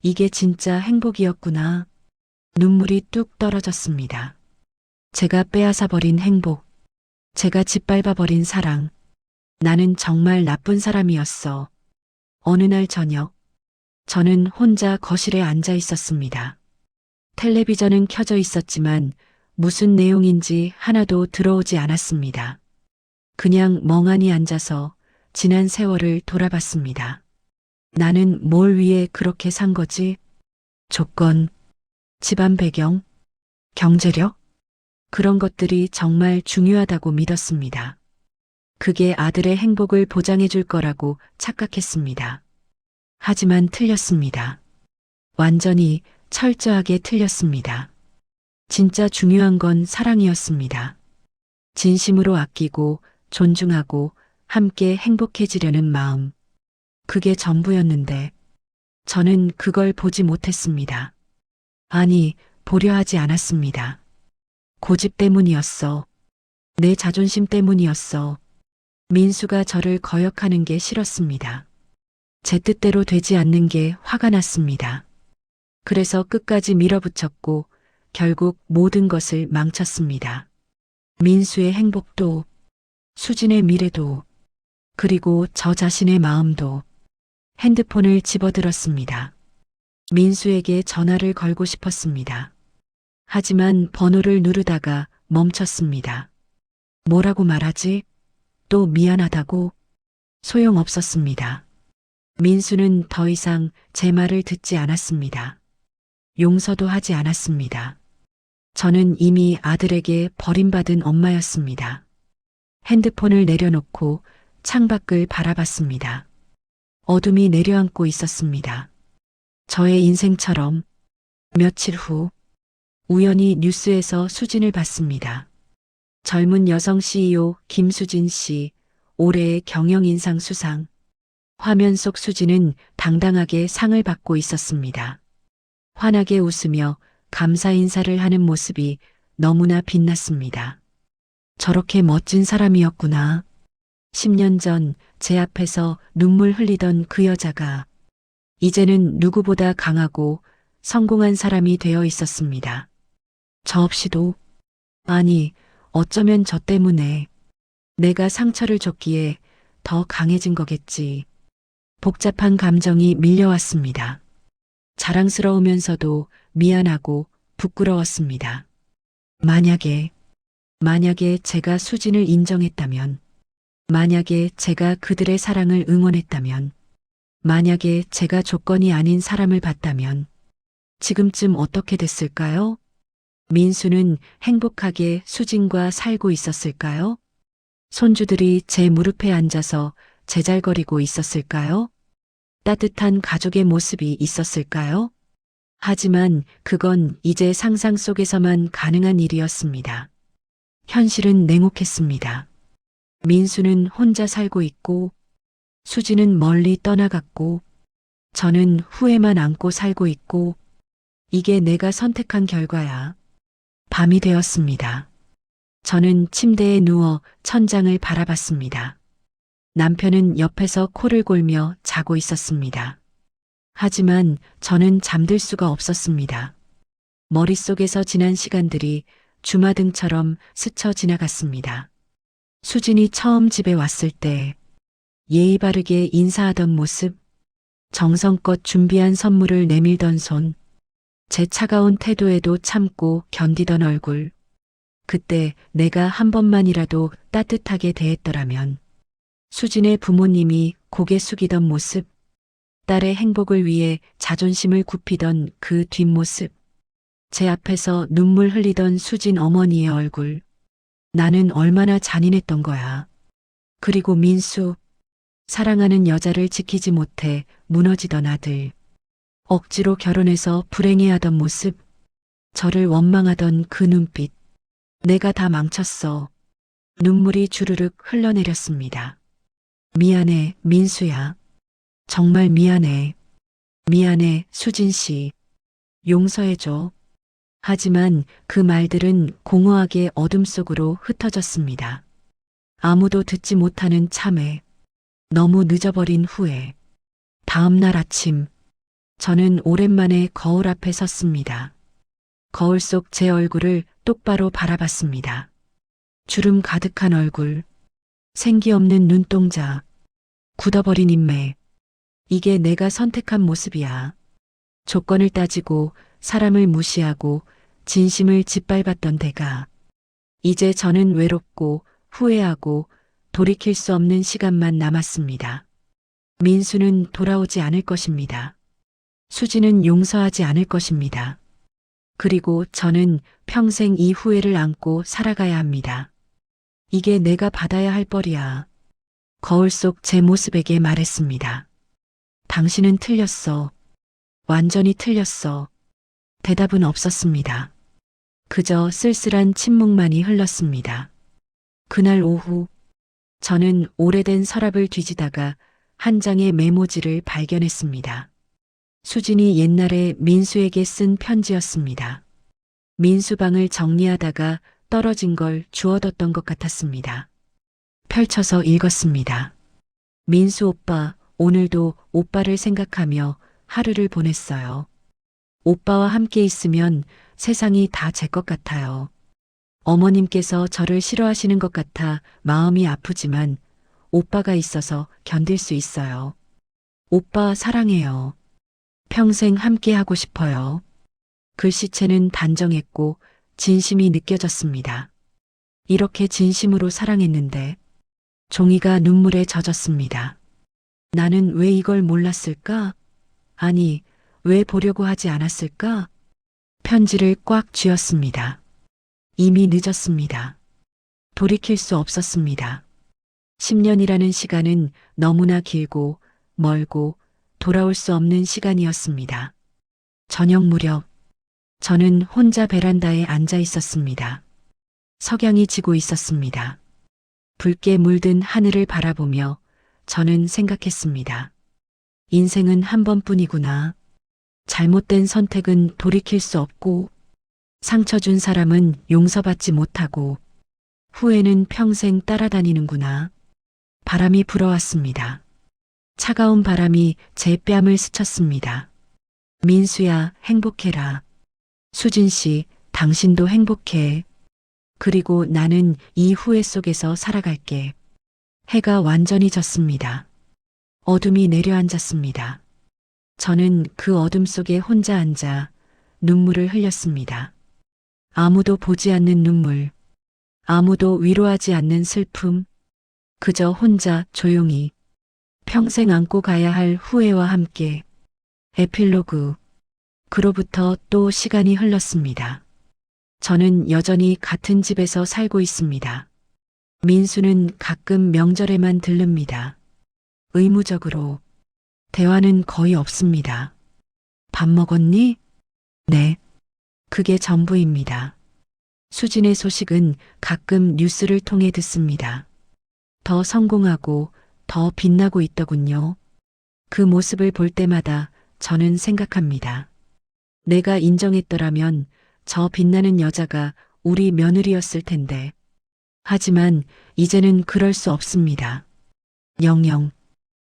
이게 진짜 행복이었구나. 눈물이 뚝 떨어졌습니다. 제가 빼앗아버린 행복. 제가 짓밟아버린 사랑. 나는 정말 나쁜 사람이었어. 어느 날 저녁, 저는 혼자 거실에 앉아 있었습니다. 텔레비전은 켜져 있었지만 무슨 내용인지 하나도 들어오지 않았습니다. 그냥 멍하니 앉아서 지난 세월을 돌아봤습니다. 나는 뭘 위해 그렇게 산 거지? 조건, 집안 배경, 경제력? 그런 것들이 정말 중요하다고 믿었습니다. 그게 아들의 행복을 보장해 줄 거라고 착각했습니다. 하지만 틀렸습니다. 완전히 철저하게 틀렸습니다. 진짜 중요한 건 사랑이었습니다. 진심으로 아끼고 존중하고 함께 행복해지려는 마음. 그게 전부였는데 저는 그걸 보지 못했습니다. 아니, 보려 하지 않았습니다. 고집 때문이었어. 내 자존심 때문이었어. 민수가 저를 거역하는 게 싫었습니다. 제 뜻대로 되지 않는 게 화가 났습니다. 그래서 끝까지 밀어붙였고 결국 모든 것을 망쳤습니다. 민수의 행복도, 수진의 미래도, 그리고 저 자신의 마음도. 핸드폰을 집어들었습니다. 민수에게 전화를 걸고 싶었습니다. 하지만 번호를 누르다가 멈췄습니다. 뭐라고 말하지? 또 미안하다고? 소용없었습니다. 민수는 더 이상 제 말을 듣지 않았습니다. 용서도 하지 않았습니다. 저는 이미 아들에게 버림받은 엄마였습니다. 핸드폰을 내려놓고 창밖을 바라봤습니다. 어둠이 내려앉고 있었습니다. 저의 인생처럼. 며칠 후 우연히 뉴스에서 수진을 봤습니다. 젊은 여성 CEO 김수진 씨, 올해의 경영인상 수상. 화면 속 수진은 당당하게 상을 받고 있었습니다. 환하게 웃으며 감사 인사를 하는 모습이 너무나 빛났습니다. 저렇게 멋진 사람이었구나. 10년 전 제 앞에서 눈물 흘리던 그 여자가 이제는 누구보다 강하고 성공한 사람이 되어 있었습니다. 저 없이도, 아니, 어쩌면 저 때문에 내가 상처를 줬기에 더 강해진 거겠지. 복잡한 감정이 밀려왔습니다. 자랑스러우면서도 미안하고 부끄러웠습니다. 만약에 제가 수진을 인정했다면, 만약에 제가 그들의 사랑을 응원했다면, 만약에 제가 조건이 아닌 사람을 봤다면, 지금쯤 어떻게 됐을까요? 민수는 행복하게 수진과 살고 있었을까요? 손주들이 제 무릎에 앉아서 제잘거리고 있었을까요? 따뜻한 가족의 모습이 있었을까요? 하지만 그건 이제 상상 속에서만 가능한 일이었습니다. 현실은 냉혹했습니다. 민수는 혼자 살고 있고, 수지는 멀리 떠나갔고, 저는 후회만 안고 살고 있고, 이게 내가 선택한 결과야. 밤이 되었습니다. 저는 침대에 누워 천장을 바라봤습니다. 남편은 옆에서 코를 골며 자고 있었습니다. 하지만 저는 잠들 수가 없었습니다. 머릿속에서 지난 시간들이 주마등처럼 스쳐 지나갔습니다. 수진이 처음 집에 왔을 때 예의 바르게 인사하던 모습, 정성껏 준비한 선물을 내밀던 손, 제 차가운 태도에도 참고 견디던 얼굴, 그때 내가 한 번만이라도 따뜻하게 대했더라면, 수진의 부모님이 고개 숙이던 모습, 딸의 행복을 위해 자존심을 굽히던 그 뒷모습, 제 앞에서 눈물 흘리던 수진 어머니의 얼굴, 나는 얼마나 잔인했던 거야. 그리고 민수, 사랑하는 여자를 지키지 못해 무너지던 아들, 억지로 결혼해서 불행해하던 모습, 저를 원망하던 그 눈빛, 내가 다 망쳤어. 눈물이 주르륵 흘러내렸습니다. 미안해, 민수야. 정말 미안해. 미안해, 수진 씨. 용서해줘. 하지만 그 말들은 공허하게 어둠 속으로 흩어졌습니다. 아무도 듣지 못하는 참회, 너무 늦어버린 후회. 다음 날 아침, 저는 오랜만에 거울 앞에 섰습니다. 거울 속 제 얼굴을 똑바로 바라봤습니다. 주름 가득한 얼굴, 생기 없는 눈동자, 굳어버린 인매. 이게 내가 선택한 모습이야. 조건을 따지고 사람을 무시하고 진심을 짓밟았던 대가. 이제 저는 외롭고 후회하고 돌이킬 수 없는 시간만 남았습니다. 민수는 돌아오지 않을 것입니다. 수지는 용서하지 않을 것입니다. 그리고 저는 평생 이 후회를 안고 살아가야 합니다. 이게 내가 받아야 할 벌이야. 거울 속 제 모습에게 말했습니다. 당신은 틀렸어. 완전히 틀렸어. 대답은 없었습니다. 그저 쓸쓸한 침묵만이 흘렀습니다. 그날 오후, 저는 오래된 서랍을 뒤지다가 한 장의 메모지를 발견했습니다. 수진이 옛날에 민수에게 쓴 편지였습니다. 민수 방을 정리하다가 떨어진 걸 주워뒀던 것 같았습니다. 펼쳐서 읽었습니다. 민수 오빠, 오늘도 오빠를 생각하며 하루를 보냈어요. 오빠와 함께 있으면 세상이 다 제 것 같아요. 어머님께서 저를 싫어하시는 것 같아 마음이 아프지만 오빠가 있어서 견딜 수 있어요. 오빠 사랑해요. 평생 함께 하고 싶어요. 글씨체는 단정했고 진심이 느껴졌습니다. 이렇게 진심으로 사랑했는데 종이가 눈물에 젖었습니다. 나는 왜 이걸 몰랐을까? 아니, 왜 보려고 하지 않았을까? 편지를 꽉 쥐었습니다. 이미 늦었습니다. 돌이킬 수 없었습니다. 10년이라는 시간은 너무나 길고 멀고 돌아올 수 없는 시간이었습니다. 저녁 무렵, 저는 혼자 베란다에 앉아 있었습니다. 석양이 지고 있었습니다. 붉게 물든 하늘을 바라보며 저는 생각했습니다. 인생은 한 번뿐이구나. 잘못된 선택은 돌이킬 수 없고, 상처 준 사람은 용서받지 못하고, 후회는 평생 따라다니는구나. 바람이 불어왔습니다. 차가운 바람이 제 뺨을 스쳤습니다. 민수야, 행복해라. 수진 씨, 당신도 행복해. 그리고 나는 이 후회 속에서 살아갈게. 해가 완전히 졌습니다. 어둠이 내려앉았습니다. 저는 그 어둠 속에 혼자 앉아 눈물을 흘렸습니다. 아무도 보지 않는 눈물, 아무도 위로하지 않는 슬픔, 그저 혼자 조용히 평생 안고 가야 할 후회와 함께. 에필로그. 그로부터 또 시간이 흘렀습니다. 저는 여전히 같은 집에서 살고 있습니다. 민수는 가끔 명절에만 들릅니다. 의무적으로. 대화는 거의 없습니다. 밥 먹었니? 네. 그게 전부입니다. 수진의 소식은 가끔 뉴스를 통해 듣습니다. 더 성공하고 더 빛나고 있더군요. 그 모습을 볼 때마다 저는 생각합니다. 내가 인정했더라면 저 빛나는 여자가 우리 며느리였을 텐데. 하지만 이제는 그럴 수 없습니다. 영영.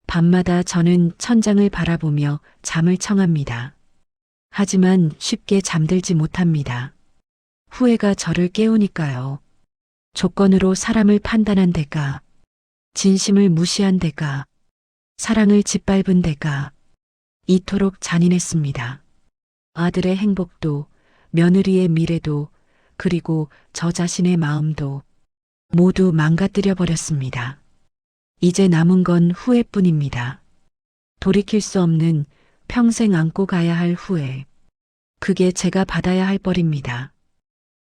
밤마다 저는 천장을 바라보며 잠을 청합니다. 하지만 쉽게 잠들지 못합니다. 후회가 저를 깨우니까요. 조건으로 사람을 판단한 대가, 진심을 무시한 대가, 사랑을 짓밟은 대가, 이토록 잔인했습니다. 아들의 행복도, 며느리의 미래도, 그리고 저 자신의 마음도 모두 망가뜨려 버렸습니다. 이제 남은 건 후회뿐입니다. 돌이킬 수 없는 평생 안고 가야 할 후회. 그게 제가 받아야 할 벌입니다.